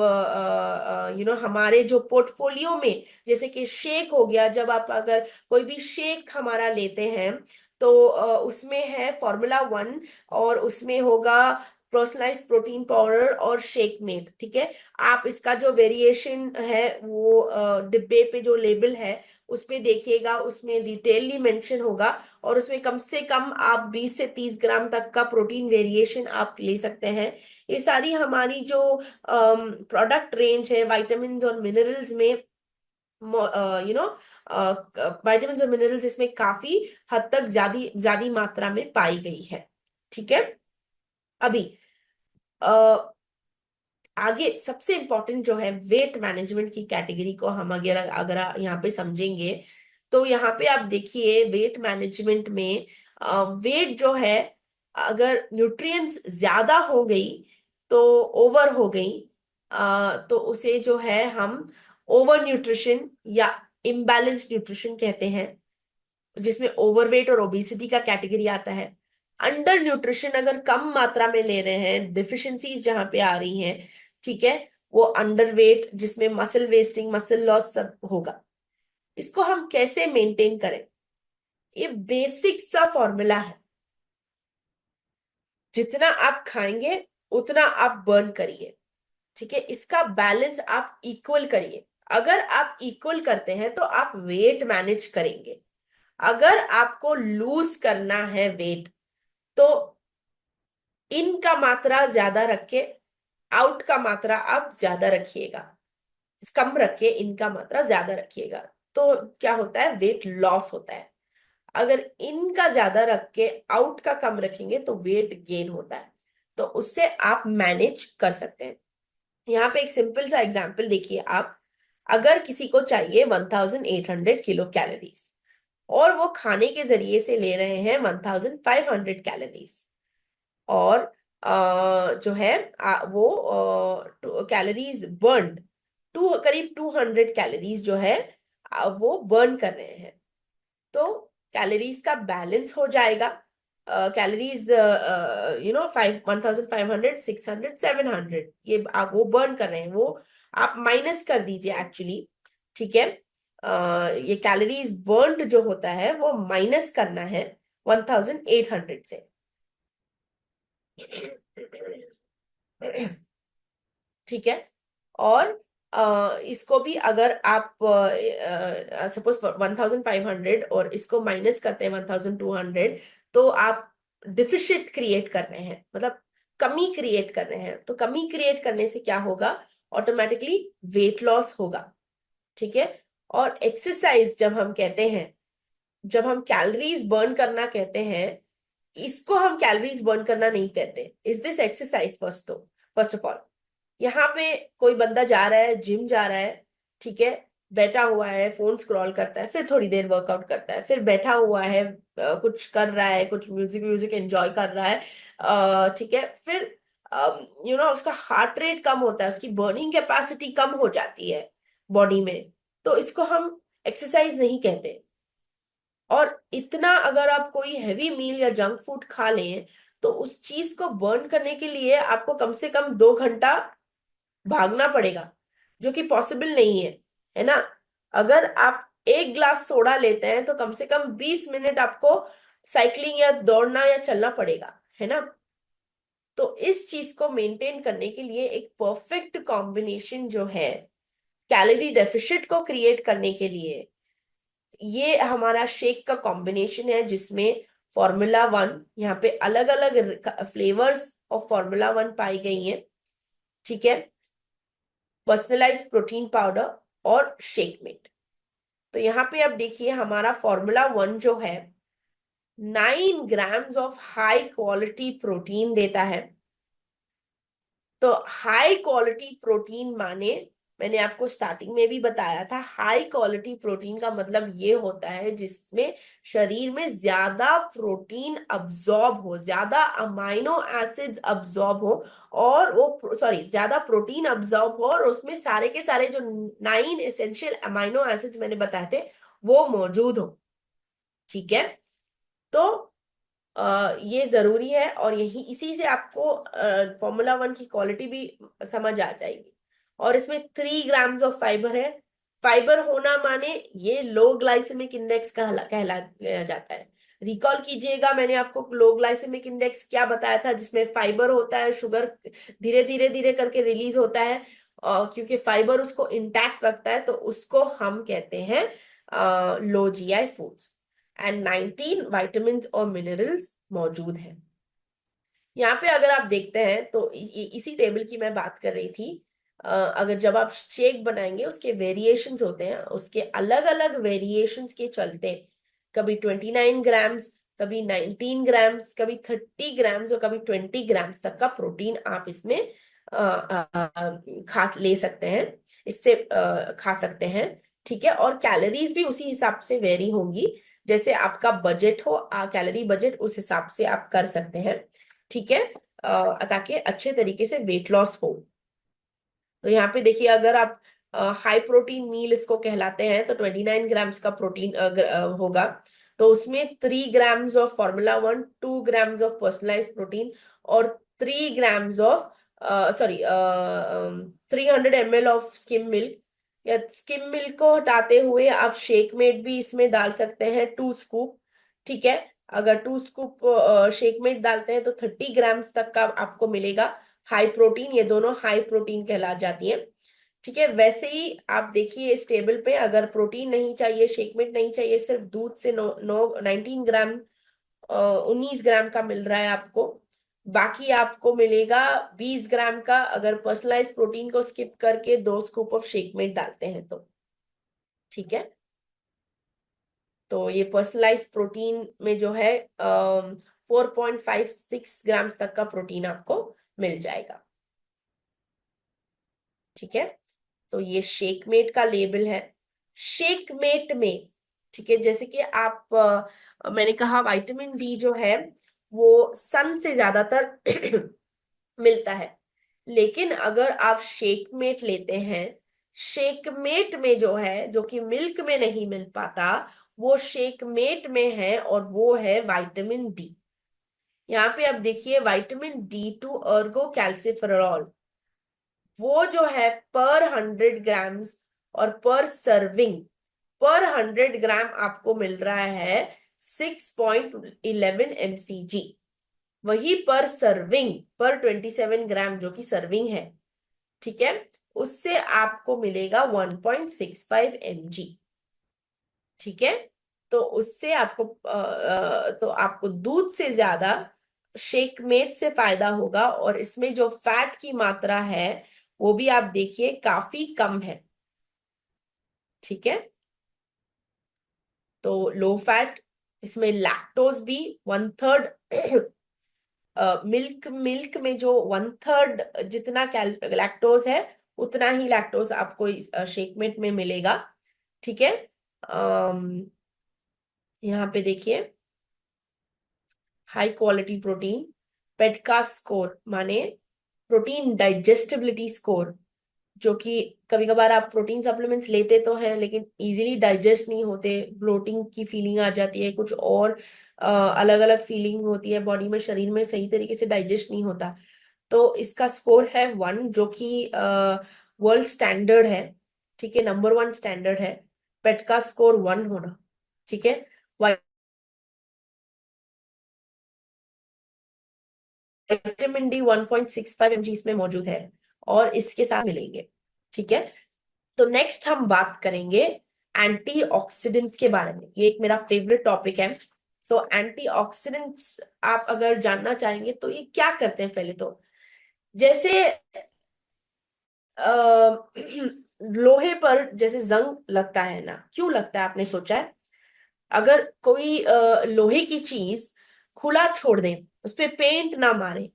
हमारे जो पोर्टफोलियो में, जैसे कि शेक हो गया, जब आप अगर कोई भी शेक हमारा लेते हैं, तो उसमें है फॉर्मूला 1, और उसमें होगा पर्सनलाइज्ड प्रोटीन पाउडर और शेक मेट। ठीक है। आप इसका जो वेरिएशन है वो डिब्बे पे जो लेबल है उस पे देखिएगा, उसमें डिटेलली मेंशन होगा। और उसमें कम से कम आप 20 से 30 ग्राम तक का प्रोटीन वेरिएशन आप ले सकते हैं। ये सारी हमारी जो प्रोडक्ट रेंज है विटामिन और मिनरल्स में, यू नो विटामिन और मिनरल्स इसमें काफी हद तक ज्यादा ज्यादा मात्रा में पाई गई है। ठीक है। अभी आगे सबसे इंपॉर्टेंट जो है वेट मैनेजमेंट की कैटेगरी को हम अगर अगर यहाँ पे समझेंगे, तो यहाँ पे आप देखिए वेट मैनेजमेंट में वेट जो है, अगर न्यूट्रिएंट्स ज्यादा हो गई, तो ओवर हो गई, तो उसे जो है हम ओवर न्यूट्रिशन या इम्बैलेंस्ड न्यूट्रिशन कहते हैं, जिसमें ओवरवेट और ओबेसिटी का कैटेगरी आता है। अंडर न्यूट्रिशन अगर कम मात्रा में ले रहे हैं, डिफिशियंसीज जहां पे आ रही हैं, ठीक है, वो अंडरवेट, जिसमें मसल वेस्टिंग, मसल लॉस सब होगा। इसको हम कैसे मेंटेन करें? ये बेसिक सा फॉर्मूला है, जितना आप खाएंगे उतना आप बर्न करिए। ठीक है। इसका बैलेंस आप इक्वल करिए। अगर आप इक्वल करते हैं तो आप वेट मैनेज करेंगे। अगर आपको लूज करना है वेट, तो इन का मात्रा ज्यादा रख के आउट का मात्रा आप ज्यादा रखिएगा, कम रख के इन का मात्रा ज्यादा रखिएगा। तो क्या होता है, वेट लॉस होता है। अगर इन का ज्यादा रख के आउट का कम रखेंगे तो वेट गेन होता है। तो उससे आप मैनेज कर सकते हैं। यहाँ पे एक सिंपल सा एग्जांपल देखिए आप। अगर किसी को चाहिए 1800 किलो कैलोरीज, और वो खाने के जरिए से ले रहे हैं 1500 कैलोरीज, और जो है वो कैलोरीज बर्न करीब 200 कैलोरीज जो है वो बर्न कर रहे हैं, तो कैलोरीज का बैलेंस हो जाएगा। कैलोरीज 1500, 600, 700, ये आप वो बर्न कर रहे हैं, वो आप माइनस कर दीजिए एक्चुअली। ठीक है। ये कैलोरीज बर्न जो होता है वो माइनस करना है 1800 से। ठीक है। और इसको भी अगर आप सपोज 1500 और इसको माइनस करते हैं 1200, तो आप डिफिशिट क्रिएट कर रहे हैं, मतलब कमी क्रिएट कर रहे हैं। तो कमी क्रिएट करने से क्या होगा, ऑटोमेटिकली वेट लॉस होगा। ठीक है। और एक्सरसाइज जब हम कहते हैं, जब हम कैलोरीज बर्न करना कहते हैं, इसको हम कैलोरीज बर्न करना नहीं कहते। Is this exercise? First of all, यहाँ पे कोई बंदा जा रहा है, जिम जा रहा है, ठीक है, बैठा हुआ है, फोन स्क्रॉल करता है, फिर थोड़ी देर वर्कआउट करता है, फिर बैठा हुआ है, कुछ कर रहा है, कुछ म्यूजिक म्यूजिक एंजॉय कर रहा है, ठीक है, फिर उसका हार्ट रेट कम होता है, उसकी बर्निंग कैपेसिटी कम हो जाती है बॉडी में, तो इसको हम एक्सरसाइज नहीं कहते। और इतना अगर आप कोई हैवी मील या जंक फूड खा लें, तो उस चीज को बर्न करने के लिए आपको कम से कम 2 घंटा भागना पड़ेगा, जो कि पॉसिबल नहीं है ना। अगर आप एक ग्लास सोडा लेते हैं तो कम से कम 20 मिनट आपको साइकिलिंग या दौड़ना या चलना पड़ेगा, है ना। तो इस चीज को मेंटेन करने के लिए एक परफेक्ट कॉम्बिनेशन जो है, कैलोरी डेफिशिट को क्रिएट करने के लिए, ये हमारा शेक का कॉम्बिनेशन है, जिसमें Formula 1, यहाँ पे अलग अलग फ्लेवर्स ऑफ Formula 1 पाई गई हैं, ठीक है, पर्सनलाइज्ड प्रोटीन पाउडर और शेकमेट। तो यहाँ पे आप देखिए हमारा Formula 1 जो है 9 grams of high quality protein देता है। तो हाई क्वालिटी प्रोटीन माने, मैंने आपको स्टार्टिंग में भी बताया था, हाई क्वालिटी प्रोटीन का मतलब ये होता है जिसमें शरीर में ज्यादा प्रोटीन अब्जॉर्ब हो, ज्यादा अमाइनो एसिड्स अब्जॉर्ब हो, और वो सॉरी ज्यादा प्रोटीन अब्जॉर्ब हो, और उसमें सारे के सारे जो 9 एसेंशियल अमाइनो एसिड्स मैंने बताए थे वो मौजूद हो। ठीक है। तो ये जरूरी है, और यही इसी से आपको Formula 1 की क्वालिटी भी समझ आ जाएगी। और इसमें 3 ग्राम्स ऑफ फाइबर है। फाइबर होना माने ये लो ग्लाइसेमिक इंडेक्स कहला जाता है। रिकॉल कीजिएगा, मैंने आपको लो ग्लाइसेमिक इंडेक्स क्या बताया था, जिसमें फाइबर होता है, शुगर धीरे धीरे धीरे करके रिलीज होता है, क्योंकि फाइबर उसको इंटैक्ट रखता है, तो उसको हम कहते हैं low GI foods. And 19 vitamin और मिनरल्स मौजूद हैं। यहाँ पे अगर आप देखते हैं तो इसी टेबल की मैं बात कर रही थी। अगर जब आप शेक बनाएंगे, उसके वेरिएशंस होते हैं, उसके अलग अलग वेरिएशंस के चलते कभी 29 ग्राम्स, कभी 19 ग्राम्स, कभी 30 ग्राम्स, और कभी 20 ग्राम्स तक का प्रोटीन आप इसमें खा ले सकते हैं, इससे खा सकते हैं। ठीक है। और कैलोरीज भी उसी हिसाब से वेरी होंगी, जैसे आपका बजट हो, कैलोरी बजट उस हिसाब से आप कर सकते हैं। ठीक है। ताकि अच्छे तरीके से वेट लॉस हो। तो यहाँ पे देखिए, अगर आप हाई प्रोटीन मील इसको कहलाते हैं, तो 29 ग्राम्स का प्रोटीन होगा। तो उसमें 3 grams of Formula 1, 2 grams of personalize protein, और 3 grams of 300 ml of skim milk. या स्किम मिल्क को हटाते हुए आप शेक मेट भी इसमें डाल सकते हैं, 2 स्कूप। ठीक है। अगर 2 स्कूप शेक मेट डालते हैं तो 30 ग्राम्स तक का आपको मिलेगा हाई प्रोटीन। ये दोनों हाई प्रोटीन कहला जाती है। ठीक है। वैसे ही आप देखिए इस टेबल पे, अगर प्रोटीन नहीं चाहिए, शेकमेट नहीं चाहिए, सिर्फ दूध से 19 ग्राम 19 ग्राम का मिल रहा है आपको। बाकी आपको मिलेगा 20 ग्राम का, अगर पर्सनलाइज प्रोटीन को स्किप करके 2 स्कूप ऑफ शेकमेट डालते हैं तो। ठीक है। तो ये पर्सनलाइज प्रोटीन में जो है 4.56 ग्राम्स तक का प्रोटीन आपको मिल जाएगा। ठीक है। तो ये शेकमेट का लेबल है। शेकमेट में, ठीक है, जैसे कि आप मैंने कहा विटामिन डी जो है वो सन से ज्यादातर मिलता है। लेकिन अगर आप शेकमेट लेते हैं, शेकमेट में जो है, जो कि मिल्क में नहीं मिल पाता, वो शेकमेट में है, और वो है विटामिन डी। यहाँ पे आप देखिए विटामिन D2 अर्गो कैल्सिफेरॉल, वो जो है पर 100 ग्राम्स और पर 100 ग्राम आपको मिल रहा है 6.11 mcg। वही पर सर्विंग, पर 27 ग्राम जो कि सर्विंग है, ठीक है, उससे आपको मिलेगा 1.65 mg। ठीक है। तो उससे आपको तो आपको दूध से ज्यादा शेकमेट से फायदा होगा, और इसमें जो फैट की मात्रा है वो भी आप देखिए काफी कम है। ठीक है, तो लो फैट, इसमें लैक्टोज भी 1/3, मिल्क मिल्क में जो 1/3 जितना लैक्टोज है, उतना ही लैक्टोज आपको इस शेक में मिलेगा। ठीक है, यहाँ पे देखिए हाई क्वालिटी प्रोटीन, पेट का स्कोर माने प्रोटीन डाइजेस्टिबिलिटी स्कोर, जो कि कभी कभार आप प्रोटीन सप्लीमेंट्स लेते तो हैं लेकिन इजीली डाइजेस्ट नहीं होते, ब्लोटिंग की फीलिंग आ जाती है, कुछ और अलग अलग फीलिंग होती है बॉडी में, शरीर में सही तरीके से डाइजेस्ट नहीं होता। तो इसका स्कोर है 1, जो कि वर्ल्ड स्टैंडर्ड है। ठीक है, नंबर 1 स्टैंडर्ड है पेट का स्कोर 1 होना। ठीक है, विटामिन डी 1.65 mg इसमें मौजूद है और इसके साथ मिलेंगे। ठीक है, तो नेक्स्ट हम बात करेंगे एंटीऑक्सीडेंट्स के बारे में। ये एक मेरा फेवरेट टॉपिक है। सो एंटीऑक्सीडेंट्स आप अगर जानना चाहेंगे तो ये क्या करते हैं, पहले तो जैसे लोहे पर जैसे जंग लगता है ना, क्यों लगता है आपने सोचा है? अगर कोई लोहे की चीज खुला छोड़ दे, उस पे पेंट ना मारे,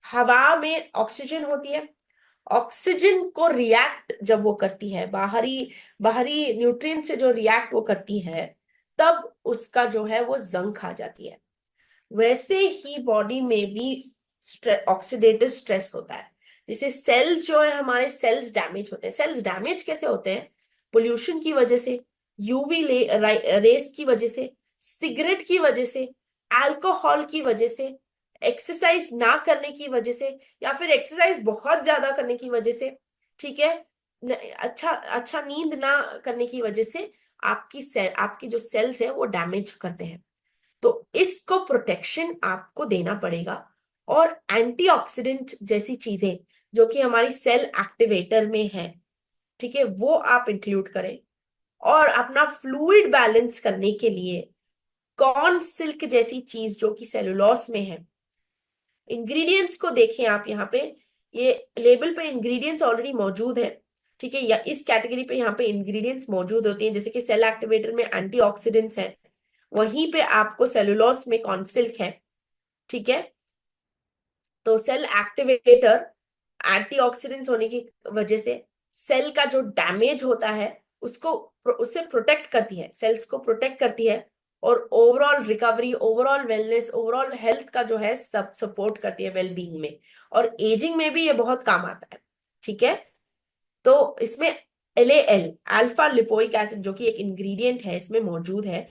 हवा में ऑक्सीजन होती है, ऑक्सीजन को रिएक्ट जब वो करती है, बाहरी बाहरी न्यूट्रिएंट से जो रिएक्ट वो करती है, तब उसका जो है वो जंग खा जाती है। वैसे ही बॉडी में भी ऑक्सीडेटिव स्ट्रेस होता है, जिसे सेल्स जो है हमारे सेल्स डैमेज होते हैं। सेल्स डैमेज कैसे होते हैं? पोल्यूशन की वजह से, यूवी रेस की वजह से, सिगरेट की वजह से, अल्कोहल की वजह से, एक्सरसाइज ना करने की वजह से, या फिर एक्सरसाइज बहुत ज्यादा करने की वजह से। ठीक है, अच्छा अच्छा नींद ना करने की वजह से आपकी जो सेल्स है वो डैमेज करते हैं। तो इसको प्रोटेक्शन आपको देना पड़ेगा, और एंटीऑक्सीडेंट जैसी चीजें जो कि हमारी सेल एक्टिवेटर में है, ठीक है, वो आप इंक्लूड करें। और अपना फ्लूइड बैलेंस करने के लिए कॉर्न सिल्क जैसी चीज जो कि सेलुलोस में है, इंग्रेडिएंट्स को देखें आप यहाँ पे, ये लेबल पे इंग्रेडिएंट्स ऑलरेडी मौजूद है। ठीक है, या इस कैटेगरी पे यहाँ पे इंग्रेडिएंट्स मौजूद होती हैं, जैसे कि सेल एक्टिवेटर में एंटीऑक्सीडेंट्स है, वहीं पे आपको सेलुलोस में कॉन्सिल्क है। ठीक है, तो सेल एक्टिवेटर एंटीऑक्सीडेंट्स होने की वजह से सेल का जो डैमेज होता है उसको उससे प्रोटेक्ट करती है, सेल्स को प्रोटेक्ट करती है, और overall recovery, overall wellness, overall health का जो है सब सपोर्ट करती है, वेलबींग में, और एजिंग में भी ये बहुत काम आता है। ठीक है, तो इसमें LAL, अल्फा लिपोइक एसिड, जो कि एक इंग्रेडिएंट है इसमें मौजूद है,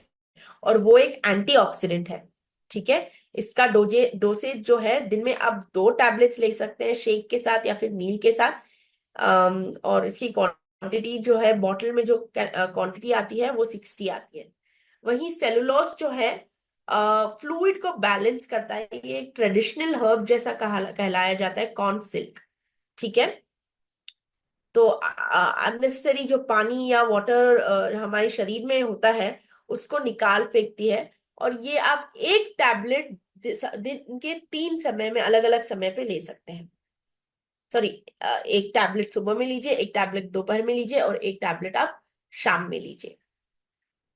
और वो एक एंटीऑक्सीडेंट है। ठीक है, इसका डोसेज जो है, दिन में आप 2 टैबलेट्स ले सकते हैं शेक के साथ या फिर मील के साथ। और इसकी क्वांटिटी जो है, बॉटल में जो क्वांटिटी आती है वो 60 आती है। वहीं सेलुलोस जो है फ्लूइड को बैलेंस करता है, ये एक ट्रेडिशनल हर्ब जैसा कहलाया जाता है, कॉर्न सिल्क। ठीक है, तो अननेसेसरी जो पानी या वाटर हमारे शरीर में होता है उसको निकाल फेंकती है, और ये आप एक टैबलेट दिन के 3 समय में अलग अलग समय पे ले सकते हैं। सॉरी, एक टैबलेट सुबह में लीजिए, एक टैबलेट दोपहर में लीजिए, और एक टैबलेट आप शाम में लीजिए।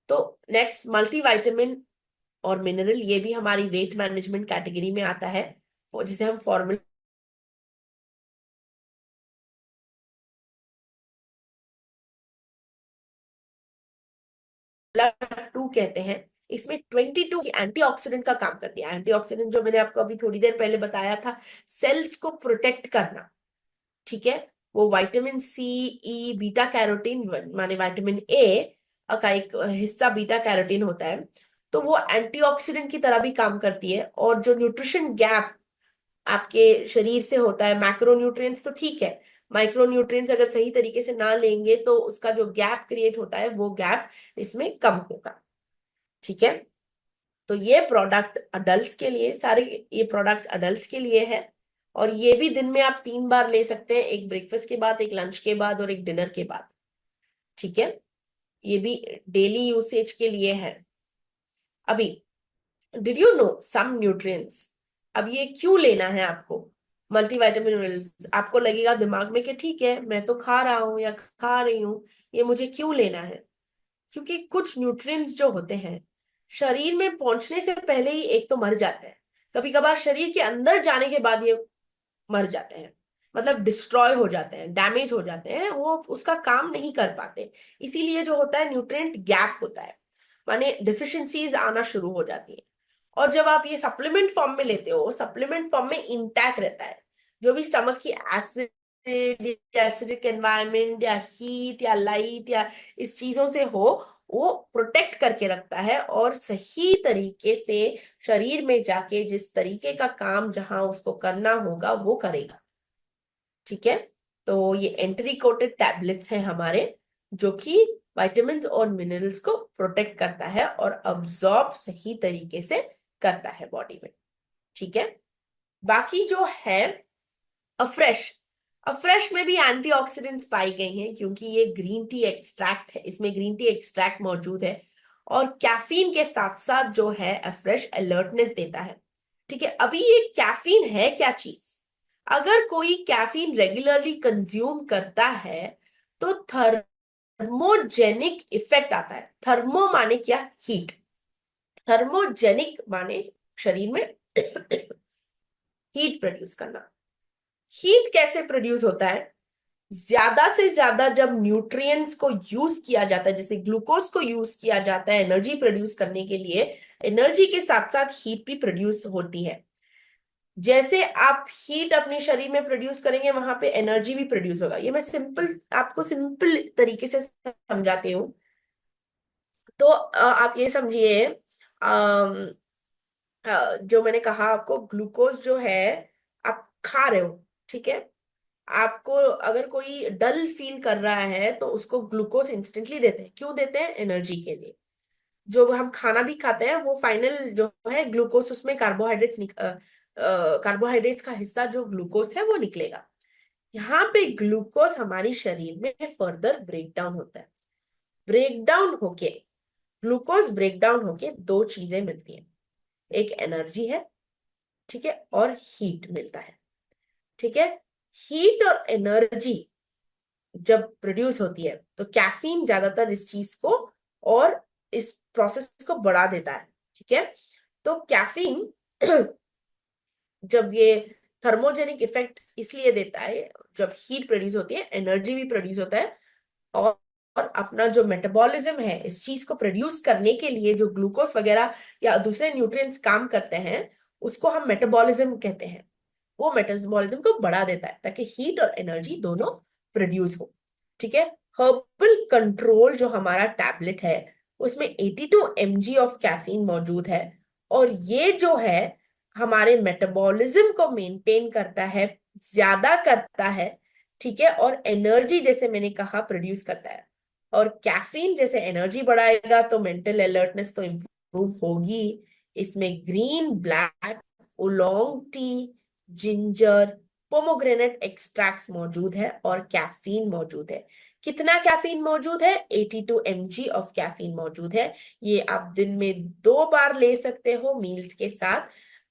तो नेक्स्ट मल्टीविटामिन और मिनरल, ये भी हमारी वेट मैनेजमेंट कैटेगरी में आता है, और जिसे हम फॉर्मूला 2 कहते हैं। इसमें 22 की एंटीऑक्सीडेंट का काम करती है। एंटीऑक्सीडेंट जो मैंने आपको अभी थोड़ी देर पहले बताया था, सेल्स को प्रोटेक्ट करना। ठीक है, वो vitamin C, E, beta carotene माने विटामिन A का एक हिस्सा बीटा कैरोटीन होता है, तो वो एंटीऑक्सीडेंट की तरह भी काम करती है। और जो न्यूट्रिशन गैप आपके शरीर से होता है, मैक्रो न्यूट्रिएंट्स तो ठीक है, माइक्रो न्यूट्रिएंट्स अगर सही तरीके से ना लेंगे तो उसका जो गैप क्रिएट होता है वो गैप इसमें कम होगा। ठीक है, तो ये प्रोडक्ट अडल्ट्स के लिए, सारे ये प्रोडक्ट्स अडल्ट्स के लिए है, और ये भी दिन में आप 3 बार ले सकते हैं, एक ब्रेकफास्ट के बाद, एक लंच के बाद, और एक डिनर के बाद। ठीक है, ये भी डेली यूसेज के लिए है। अभी did you know some nutrients, अब ये क्यों लेना है आपको? मल्टीविटामिन मिनरल्स, आपको लगेगा दिमाग में कि ठीक है मैं तो खा रहा हूँ या खा रही हूँ, ये मुझे क्यों लेना है? क्योंकि कुछ न्यूट्रिएंट्स जो होते हैं शरीर में पहुंचने से पहले ही एक तो मर जाते हैं, कभी कभार शरीर के अंदर जाने के बाद ये मर जाते हैं, मतलब डिस्ट्रॉय हो जाते हैं, डैमेज हो जाते हैं, वो उसका काम नहीं कर पाते। इसीलिए जो होता है न्यूट्रिएंट गैप होता है, माने डिफिशिएंसीज आना शुरू हो जाती है। और जब आप ये सप्लीमेंट फॉर्म में लेते हो, सप्लीमेंट फॉर्म में इंटैक्ट रहता है, जो भी स्टमक की एसिड या एसिडिक एनवायरनमेंट या हीट या लाइट या इस चीजों से हो, वो प्रोटेक्ट करके रखता है और सही तरीके से शरीर में जाके जिस तरीके का काम जहां उसको करना होगा वो करेगा। ठीक है, तो ये एंट्री कोटेड टैबलेट्स हैं हमारे, जो कि विटामिन्स और मिनरल्स को प्रोटेक्ट करता है और अब्सॉर्ब सही तरीके से करता है बॉडी में। ठीक है, बाकी जो है अफ्रेश, अफ्रेश में भी एंटीऑक्सीडेंट्स पाई गई हैं, क्योंकि ये ग्रीन टी एक्सट्रैक्ट है, इसमें ग्रीन टी एक्सट्रैक्ट मौजूद है और कैफीन के साथ साथ जो है अफ्रेश अलर्टनेस देता है। ठीक है, अभी ये कैफीन है क्या चीज? अगर कोई कैफीन रेगुलरली कंज्यूम करता है तो थर्मोजेनिक इफेक्ट आता है। थर्मो माने क्या? हीट। थर्मोजेनिक माने शरीर में हीट प्रोड्यूस करना। हीट कैसे प्रोड्यूस होता है? ज्यादा से ज्यादा जब न्यूट्रिएंट्स को यूज किया जाता है, जैसे ग्लूकोज को यूज किया जाता है एनर्जी प्रोड्यूस करने के लिए, एनर्जी के साथ साथ हीट भी प्रोड्यूस होती है। जैसे आप हीट अपने शरीर में प्रोड्यूस करेंगे, वहां पे एनर्जी भी प्रोड्यूस होगा। ये मैं आपको सिंपल तरीके से समझाती हूँ। तो आप ये समझिए, जो मैंने कहा आपको, ग्लूकोज जो है आप खा रहे हो, ठीक है, आपको अगर कोई डल फील कर रहा है तो उसको ग्लूकोज इंस्टेंटली देते हैं। क्यों देते हैं? एनर्जी के लिए। जो हम खाना भी खाते हैं वो फाइनल जो है ग्लूकोज, उसमें कार्बोहाइड्रेट्स का हिस्सा जो ग्लूकोज है वो निकलेगा। यहाँ पे ग्लूकोज हमारी शरीर में फर्दर ब्रेक डाउन होता है। ब्रेक डाउन होके, ग्लूकोज ब्रेक डाउन होके दो चीजें मिलती हैं, एक एनर्जी है, ठीक है, और हीट मिलता है। ठीक है, हीट और एनर्जी जब प्रोड्यूस होती है तो कैफीन ज्यादातर इस चीज को और इस प्रोसेस को बढ़ा देता है। ठीक है, तो कैफीन जब ये थर्मोजेनिक इफेक्ट इसलिए देता है, जब हीट प्रोड्यूस होती है एनर्जी भी प्रोड्यूस होता है, और और अपना जो मेटाबॉलिज्म है इस चीज को प्रोड्यूस करने के लिए जो ग्लूकोज वगैरह या दूसरे न्यूट्रिएंट्स काम करते हैं, उसको हम मेटाबॉलिज्म कहते हैं। वो मेटाबॉलिज्म को बढ़ा देता है ताकि हीट और एनर्जी दोनों प्रोड्यूस हो। ठीक है, हर्बल कंट्रोल जो हमारा टैबलेट है उसमें 82 mg ऑफ कैफीन मौजूद है, और ये जो है हमारे मेटाबॉलिज्म को मेंटेन करता है, ज्यादा करता है। ठीक है, और एनर्जी जैसे मैंने कहा प्रोड्यूस करता है। और कैफीन जैसे एनर्जी बढ़ाएगा तो मेंटल अलर्टनेस तो इंप्रूव होगी। इसमें green, black, oolong tea, ginger, pomegranate extracts मौजूद है और कैफीन मौजूद है। कितना कैफीन मौजूद है? 82 mg ऑफ कैफीन मौजूद है। ये आप दिन में 2 बार ले सकते हो मील्स के साथ।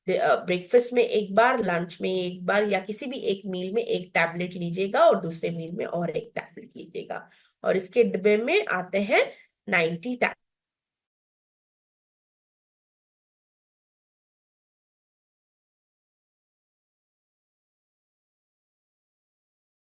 ब्रेकफास्ट में एक बार, लंच में एक बार, या किसी भी एक मील में एक टैबलेट लीजिएगा और दूसरे मील में और एक टैबलेट लीजिएगा। और इसके डिब्बे में आते हैं 90